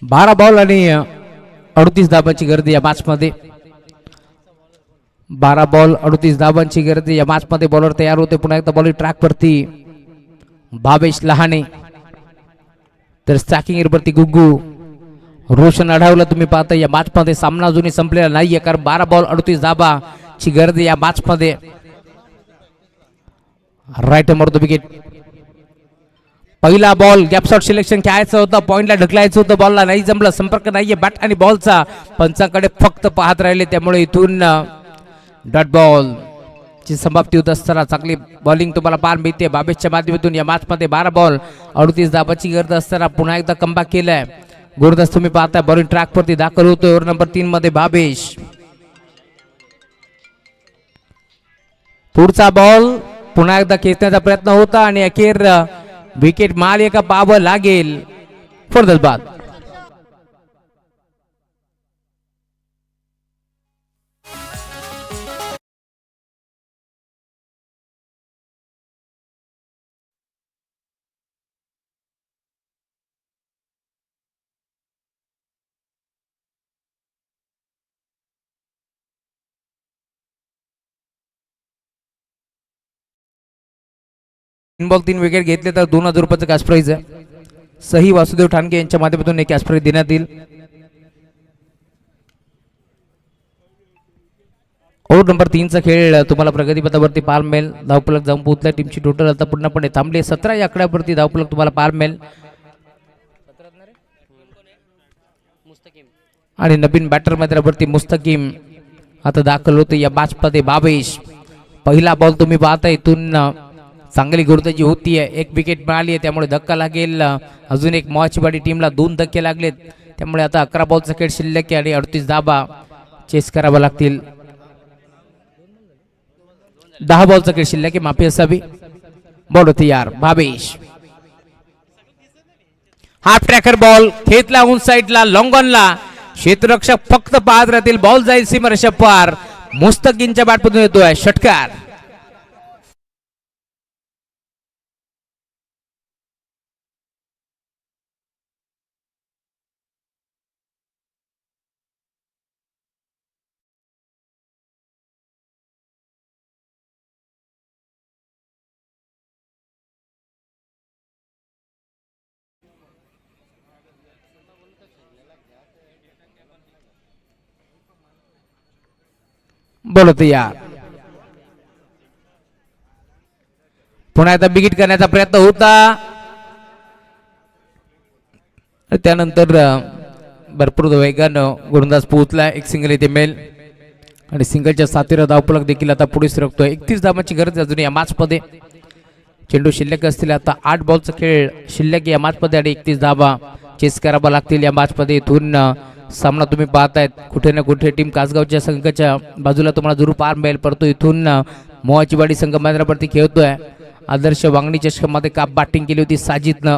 बारा बॉल आणि 38 धाबांची गर्दी या मॅच मध्ये. 12 बॉल 38 धाबांची गर्दी या मॅच मध्ये. बॉलर तयार होते. पुन्हा एकदा बॉलिंग ट्रॅक वरती भावेश लहाने. तर स्टॅकिंग वरती गुग्गू रोशन आढावला तुम्ही पाहता. या मॅच मध्ये सामना अजूनही संपलेला नाहीये, कारण 12 बॉल 38 धाबाची गर्दी या मॅच मध्ये. राईट मारतो विकेट. पहिला बॉल गॅप शॉट सिलेक्शन खेळायचं होतं. पॉइंटला ढकलायचं होतं. बॉलला नाही जमलं. संपर्क नाहीये बॅट आणि बॉलचा. पंचांकडे फक्त पाहत राहिले, त्यामुळे इथून डॉट बॉल ची समाप्ती होत असताना चांगली बॉलिंग तुम्हाला पार मिळते बाबेशच्या माध्यमातून. या मॅच मध्ये 12 बॉल 38 धाबाची गर्दी असताना पुन्हा एकदा कमबॅक केलाय गोलंदाज तुम्ही पाहताय. बॉलिंग ट्रॅक वरती दाखल होतोय. ओव्हर नंबर 3 मध्ये बाबेश. पुढचा बॉल पुन्हा एकदा खेचण्याचा प्रयत्न होता आणि अखेर विकेट माल एका पाहावं लागेल. फलंदाज बाद. बॉल 3 विकेट घेतले तर 2000 रुपयाचं कॅश प्राइज आहे. सही वासुदेव ठाणगे यांच्या माध्यमातून एक कॅश प्राइज देण्यात येईल. कोर्ट नंबर 3चा खेळ तुम्हाला प्रगतीपथावरती पाहायला मिळेल. धावफलक जाऊन पोहोचल्या टीमची टोटल आता पूर्णपणे थांबली. 17 या आकड्यावरती धावफलक तुम्हाला पाहायला मिळेल. आणि नवीन बॅटर मैदानावरती मुस्तकीम आता दाखल होते या मॅचमध्ये. बाबेश पहिला बॉल तुम्ही पाहता इथून चांगली गुरुताची होतीये. एक विकेट मिळाली आहे त्यामुळे धक्का लागेल. अजून एक मोहाचीवाडी टीमला 2 धक्के लागलेत त्यामुळे आता 11 बॉलचा खेळ शिल्लक आहे आणि 38 धाबा चेस करावा लागतील. 10 बॉलचा खेळ शिल्लक आहे, माफी असावी. बॉल तयार. बाबेश हाफ ट्रॅकर बॉल खेचला ऑन साइडला लॉंगॉनला. क्षेत्ररक्षक फक्त पाहत राहतील. बॉल जाईल सीमारेषा पार. मुस्तकीमच्या बॅटमधून येतोय षटकार. बोलत या पुन्हा एकदा बिगिट करण्याचा प्रयत्न होता. त्यानंतर भरपूर वेगानं गोलंदाज पोहोचला. एक सिंगल इथे मिळेल आणि सिंगलच्या साथीला धावफलक देखील आता पुढे सरकतोय. 31 धावांची गरज अजून या मॅचमध्ये. चेंडू शिल्लक असतील आता 8 बॉलचा खेळ शिल्लक या मॅचमध्ये आणि 31 धावा चेस करावा लागतील या मॅचमध्ये. इथून सामना तुम्ही पाहतायत कुठे ना कुठे टीम कासगावच्या संघाच्या बाजूला तुम्हाला जरूर पार मिळेल. परंतु इथून मोहाचीवाडी संघ मैदानावरती खेळतोय. आदर्श वांगणी चषकामध्ये काप बॅटिंग केली होती साजिदनं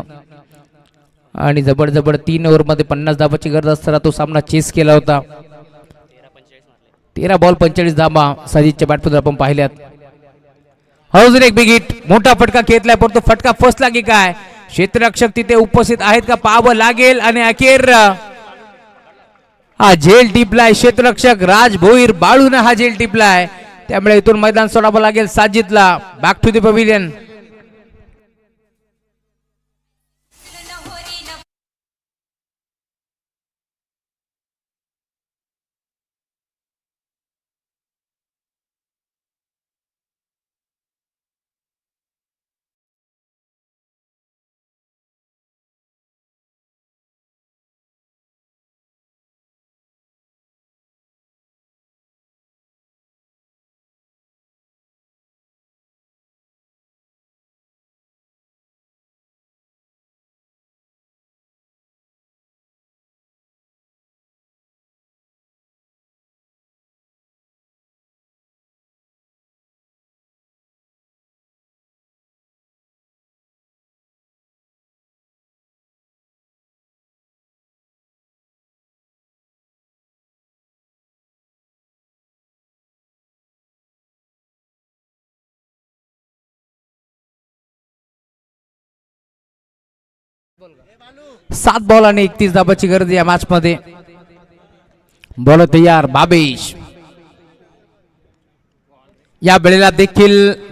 आणि जबरजबर 3 ओव्हरमध्ये 50 धावाची गरज असताना तो सामना चेस केला होता. 13 बॉल 45 धावा साजिदच्या बॅटमधून आपण पाहिल्यात. अजून एक बिगिट. मोठा फटका खेचलाय परंतु फटका फसला की काय? क्षेत्ररक्षक तिथे उपस्थित आहेत का पाहावं लागेल. आणि अखेर हा झेल टिपलाय. क्षेत्ररक्षक राज भोईर बाळून हा झेल टिपलाय त्यामुळे इथून मैदान सोडावं लागेल साजिदला. Back to the pavilion. सात बॉल आणि 31 धाबाची गरज या मॅच मध्ये. बॉल तयार. बाबेश या वेळेला देखील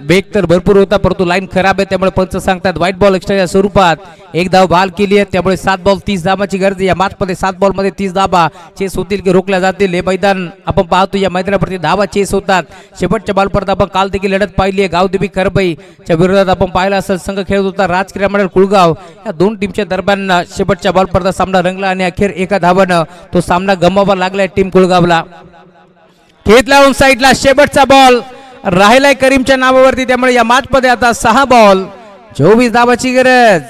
वेग तर भरपूर होता परंतु लाईन खराब आहे त्यामुळे पंच सांगतात व्हाईट बॉल एक्स्ट्राच्या स्वरूपात एक धाव बहाल केली आहे. त्यामुळे 7 बॉल 30 धाबाची गरज या मॅच मध्ये. 7 बॉल मध्ये 30 धाबा चेस होतील की रोखल्या जातील हे मैदान आपण पाहतो. या मैदानावरती धावा चेस होतात. शेवटच्या बॉलपर्यंत आपण काल देखील लढत पाहिली आहे. गावदेवी करबईच्या विरोधात आपण पाहिला असं संघ खेळत होता राज क्रीडा मंडळ कुळगाव. या दोन टीमच्या दरम्यान शेवटच्या बॉलपर्यंत सामना रंगला आणि अखेर एका धावानं तो सामना गमवावा लागलाय टीम कुळगावला. खेळला ऑन साइडला शेवटचा बॉल राहिलाय करीमच्या नावावरती त्यामुळे या मॅच मध्ये आता 6 बॉल 24 धावाची गरज.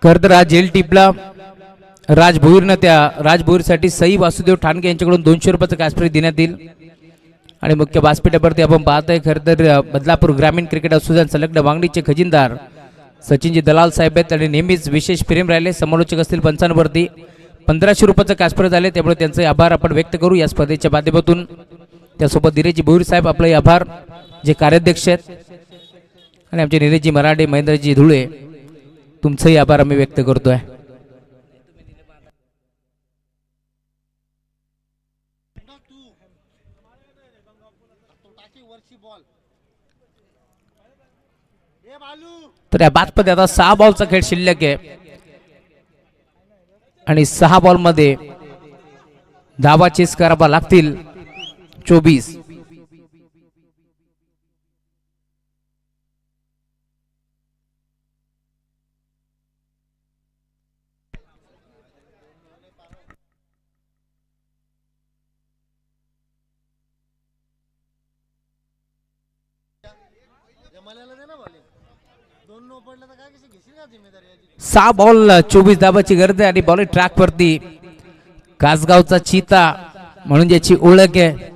कर्दरा जेल टिपला. राज भोईरनं त्या राज भोईरसाठी सई वासुदेव ठाणके यांच्याकडून 200 रुपयाचं कॅश प्राइज देण्यात येईल. आणि मुख्य व्यासपीठावरती आपण पाहतोय खरं तर बदलापूर ग्रामीण क्रिकेट असोसिएशन संलग्न वांगणीचे खजिनदार सचिनजी दलाल साहेब आहेत आणि नेहमीच विशेष प्रेम राहिले. समालोचक असतील पंचांवरती 1500 रुपयाचं कॅश प्राइज आले त्यामुळे त्यांचे आभार आपण व्यक्त करू या स्पर्धेच्या माध्यमातून. त्यासोबत धीरेजी भोईर साहेब आपले आभार जे कार्याध्यक्ष आहेत आणि आमचे निरेजी मराठे महेंद्रजी धुळे तुमचंही आभार आम्ही व्यक्त करतोय. तर या बादमध्ये आता 6 बॉलचा खेळ शिल्लक आहे आणि 6 बॉल मध्ये धावा चेस करावा लागतील 24. सहा बॉल 24 धाबाची गरज आहे आणि बॉल ट्रॅक वरती कासगावचा चीता म्हणून ज्याची ओळख आहे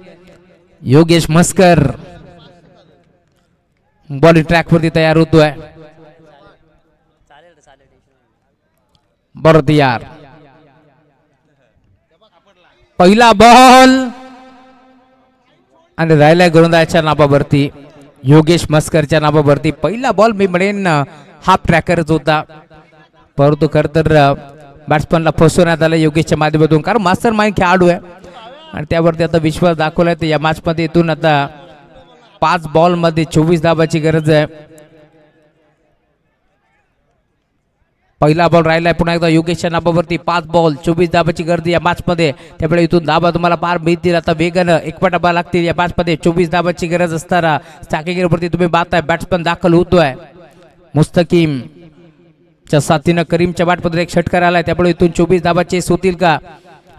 योगेश मस्कर बॉल ट्रॅक वरती तयार होतोय. बरोबर यार पहिला बॉल आणि राहिलाय गोलंदाजाच्या नावावरती योगेश मस्करच्या नावावरती. पहिला बॉल मी म्हणेन हाफ ट्रॅकरच होता परंतु खर तर बॅट्समनला फसवण्यात आलं योगेशच्या माध्यमातून कारण मास्टर माइंड खेळाडू आहे आणि त्यावरती आता विश्वास दाखवलाय. तर या मॅच मध्ये इथून आता 5 बॉल मध्ये 24 धाबाची गरज आहे. पहिला बॉल राहिलाय पुन्हा एकदा योगेशच्या नावावरती 5 बॉल 24 धाबाची गरज या मॅच मध्ये. त्यामुळे इथून धाबा तुम्हाला पार मिळतील आता वेगानं 1 धाबा लागतील या मॅच मध्ये. 24 धाबाची गरज असताना स्टॅकिंगवरती तुम्ही पाहताय बॅट्समन दाखल होतोय. मुस्तकीम च्या साथीनं करीमच्या बॅटमध्ये एक षटकार आलाय त्यामुळे इथून 24 धाबा चेस होतील का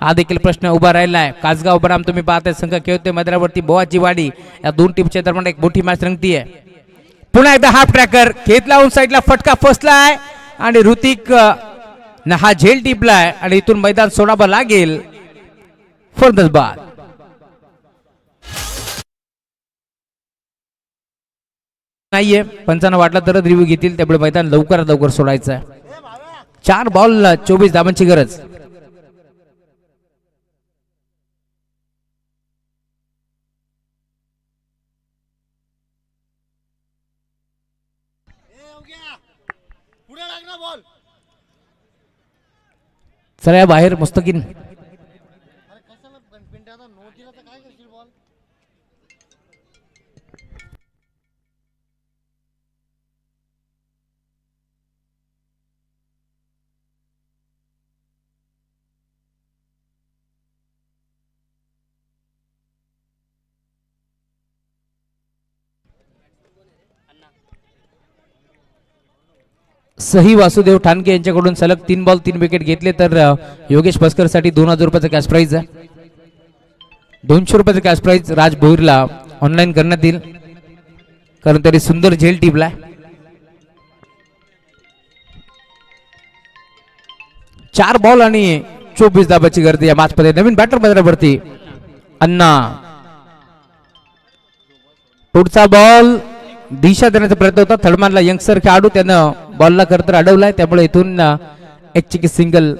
हा देखील प्रश्न उभा राहिलाय. कासगाव बनाम तुम्ही पाहताय संघ खेळतोय मैदानावरती बोहाची वाडी. या दोन टीमच्या दरम्यान एक मोठी मॅच रंगतीये. पुन्हा एकदा हाफ ट्रॅकर खेत लावून साईडला फटका फसलाय आणि ऋतिक न हा झेल टिपलाय आणि इथून मैदान सोडावं लागेल. फलंदाज बाद नाहीये पंचांना वाटला तर रिव्ह्यू घेतील त्यामुळे मैदान लवकरात लवकर सोडायचं आहे. 4 बॉल 24 धाबांची गरज. चला बाहेर मुस्तकीन सही वासुदेव ठाणके यांच्याकडून सलग 3 बॉल 3 विकेट घेतले तर योगेश मस्कर साठी 2000 रुपयाचा कॅश प्राइज आहे. 200 रुपयाचा कॅश प्राइज राज भोईरला ऑनलाईन करण्यात येईल कारण तरी सुंदर झेल टिपलाय. 4 बॉल आणि 24 धाबाची गरज या मॅच मध्ये. नवीन बॅटर मैदानावरती अण्णा. पुढचा बॉल दिशा देण्याचा प्रयत्न होता थर्डमॅनला यंगस्टर खेळाडू त्यानं बॉलला करतर अडवलाय त्यामुळे इथून एक चिकी सिंगल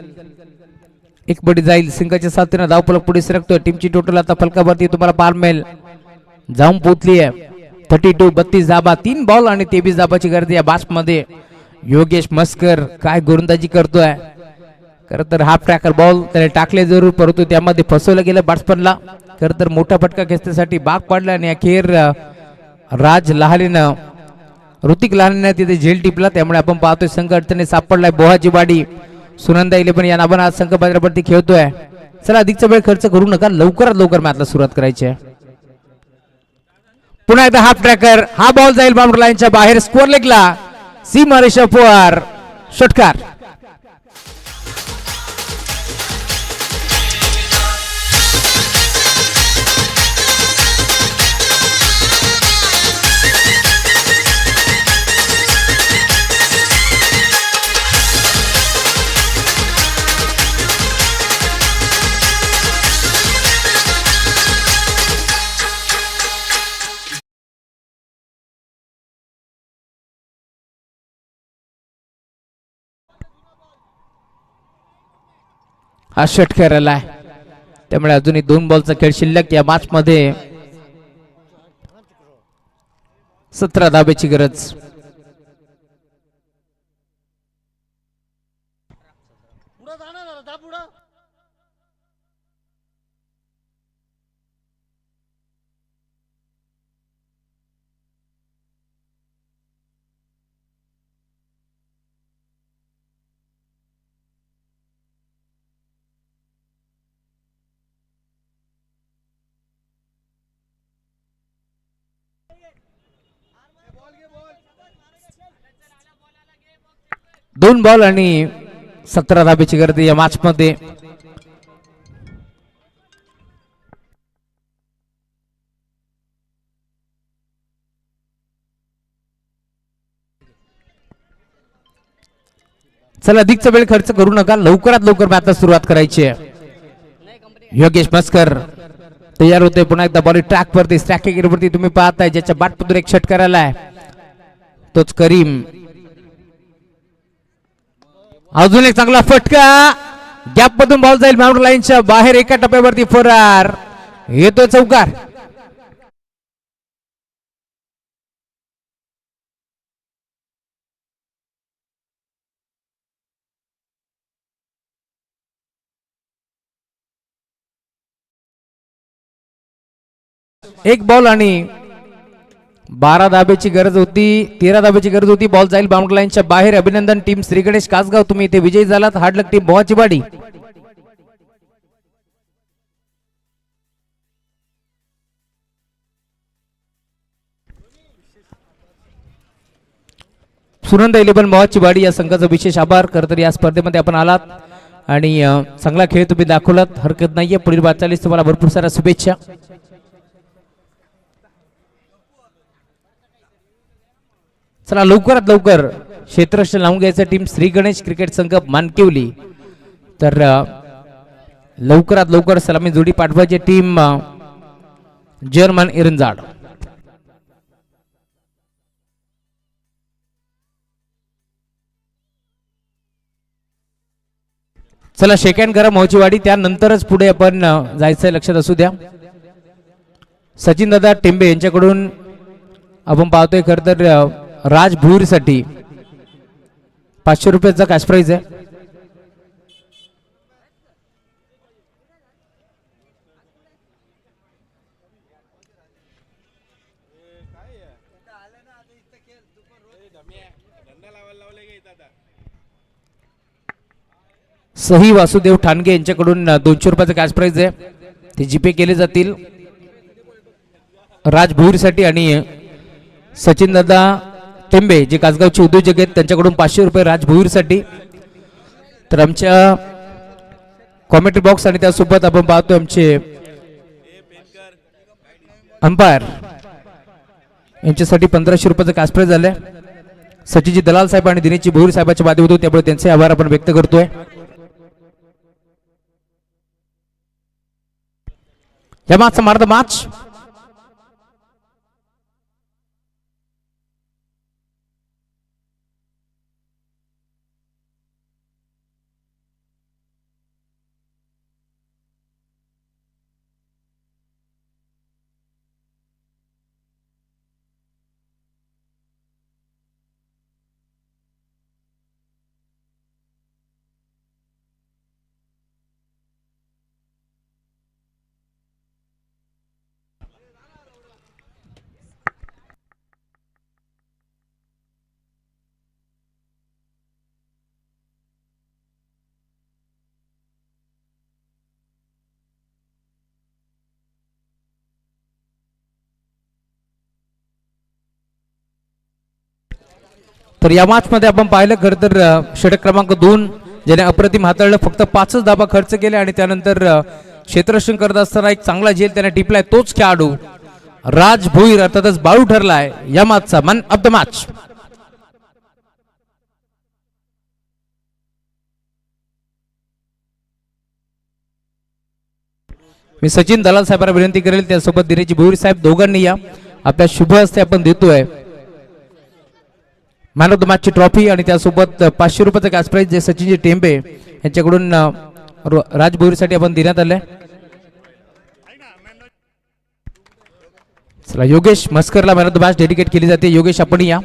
एक बडी जाईल. सिंगलच्या साथीनं धावफलक पुढे सरकतोय. टीमची टोटल आता फलकावरती तुम्हाला पार मिळेल जाऊन पोहोचली आहे 32 32 धाबा. 3 बॉल आणि 23 धाबाची गरज या बॅट्स मध्ये. योगेश मस्कर काय गोलंदाजी करतोय. खरं तर हाफ ट्रॅकर बॉल त्याने टाकले जरूर परंतु त्यामध्ये फसवलं गेलं बॅट्समनला. खरं तर मोठा फटका खेचण्यासाठी भाग पडला आणि अखेर राज लहानेनं ऋतिक लहानेनं तिथे झेल टिपला त्यामुळे आपण पाहतोय संघ अडचणी सापडलाय. बोहाची वाडी सुनंदा 11 या नावानं आज संघ बाजारावरती खेळतोय. चला अधिकचा वेळ खर्च करू नका लवकरात लवकर मॅचला सुरुवात करायची आहे. पुन्हा एकदा हाफ ट्रॅकर हा बॉल जाईल बाउंड्री लाईनच्या बाहेर. स्कोअर लेगला सीमा रेषा पवार षटकार. हा षटकार आलाय त्यामुळे अजूनही 2 बॉलचा खेळ शिल्लक या मॅच मध्ये. 17 धाब्याची गरज. दोन बॉल आणि 17 धाब्याची गरज या मॅच मध्ये. चला अधिकचा वेळ खर्च करू नका, लवकरात लवकर मॅचला सुरुवात करायची आहे. योगेश मस्कर तयार होते पुन्हा एकदा बॉल ट्रॅक वरती स्ट्रॅकिंग वरती तुम्ही पाहताय ज्याच्या बॅटमधून एक षटकार आलाय तोच करीम. अजून एक चांगला फटका, गॅप मधून बॉल जाईल बाउंड्री लाईनच्या बाहेर, एका टप्प्यावरती फरार, येतो चौकार. एक बॉल आणि 12 धाब्याची गरज होती, 13 धाब्याची गरज होती. बॉल जाईल बाउंड्री लाईनच्या बाहेर. अभिनंदन टीम श्री गणेश कासगाव, तुम्ही इथे विजयी झालात. हार्ड लक टीम बोहाची वाडी. सुनंद 11 बोहाची वाडी या संघाचा विशेष आभार. खरं या स्पर्धेमध्ये आपण आलात आणि चांगला खेळ तुम्ही दाखवलात, हरकत नाहीये. पुढील वाटचालीस तुम्हाला भरपूर साऱ्या शुभेच्छा. चला लवकरात लवकर क्षेत्ररक्षण लावून घ्यायचं टीम श्री गणेश क्रिकेट संघ मानकिवली. तर लवकरात लवकर सलामी जोडी पाठवायची टीम जर्मन इरंजाड. चला सेकंड करा मोचीवाडी, त्यानंतरच पुढे आपण जायचंय, लक्षात असू द्या. सचिन दादा टेंबे यांच्याकडून आपण पाहतोय खर तर राज भुईर साठी 500 रुपयाचा कॅश प्राइज आहे. सही वासुदेव ठाणगे यांच्याकडून 200 रुपयाचा कॅश प्राइज आहे, ते जीपे केले जातील राज भुईर साठी. आणि सचिन दादा टेंबे जे कासगावचे उद्योजक आहेत त्यांच्याकडून 500 रुपये राज भुईर साठी. तर आमच्या कॉमेंट्री बॉक्स आणि त्यासोबत आपण पाहतो आमचे अंपायर यांच्यासाठी 1500 रुपयाचा कॅश प्राइज झाले. सचिनजी दलाल साहेब आणि दिनेशजी भुईर साहेबांच्या माध्यमातून, त्यामुळे त्यांचे आभार आपण व्यक्त करतोय. या मॅचचा मार्ग मॅच तर या मॅच मध्ये आपण पाहिलं खरं तर षटक क्रमांक 2 ज्याने अप्रतिम हाताळलं, फक्त 5च धाबा खर्च केले आणि त्यानंतर क्षेत्ररक्षण करत असताना एक चांगला झेल त्याने टिपलाय. तोच खेळाडू राज भुईर अर्थातच बाळू ठरलाय या मॅचचा मॅन ऑफ द मॅच. मी सचिन दलाल साहेबांना विनंती करेल, त्यासोबत दिनेशजी भुईर साहेब दोघांनी या. आपल्या शुभ हस्ते आपण देतोय मॅन ऑफ द मॅचची ट्रॉफी आणि त्यासोबत 500 रुपयाचा कॅश प्राइज जे सचिनजी टेंबे यांच्याकडून राज भुईर साठी आपण देण्यात आले. चला योगेश मस्करला man of the match dedicate केली जाते. योगेश आपण या.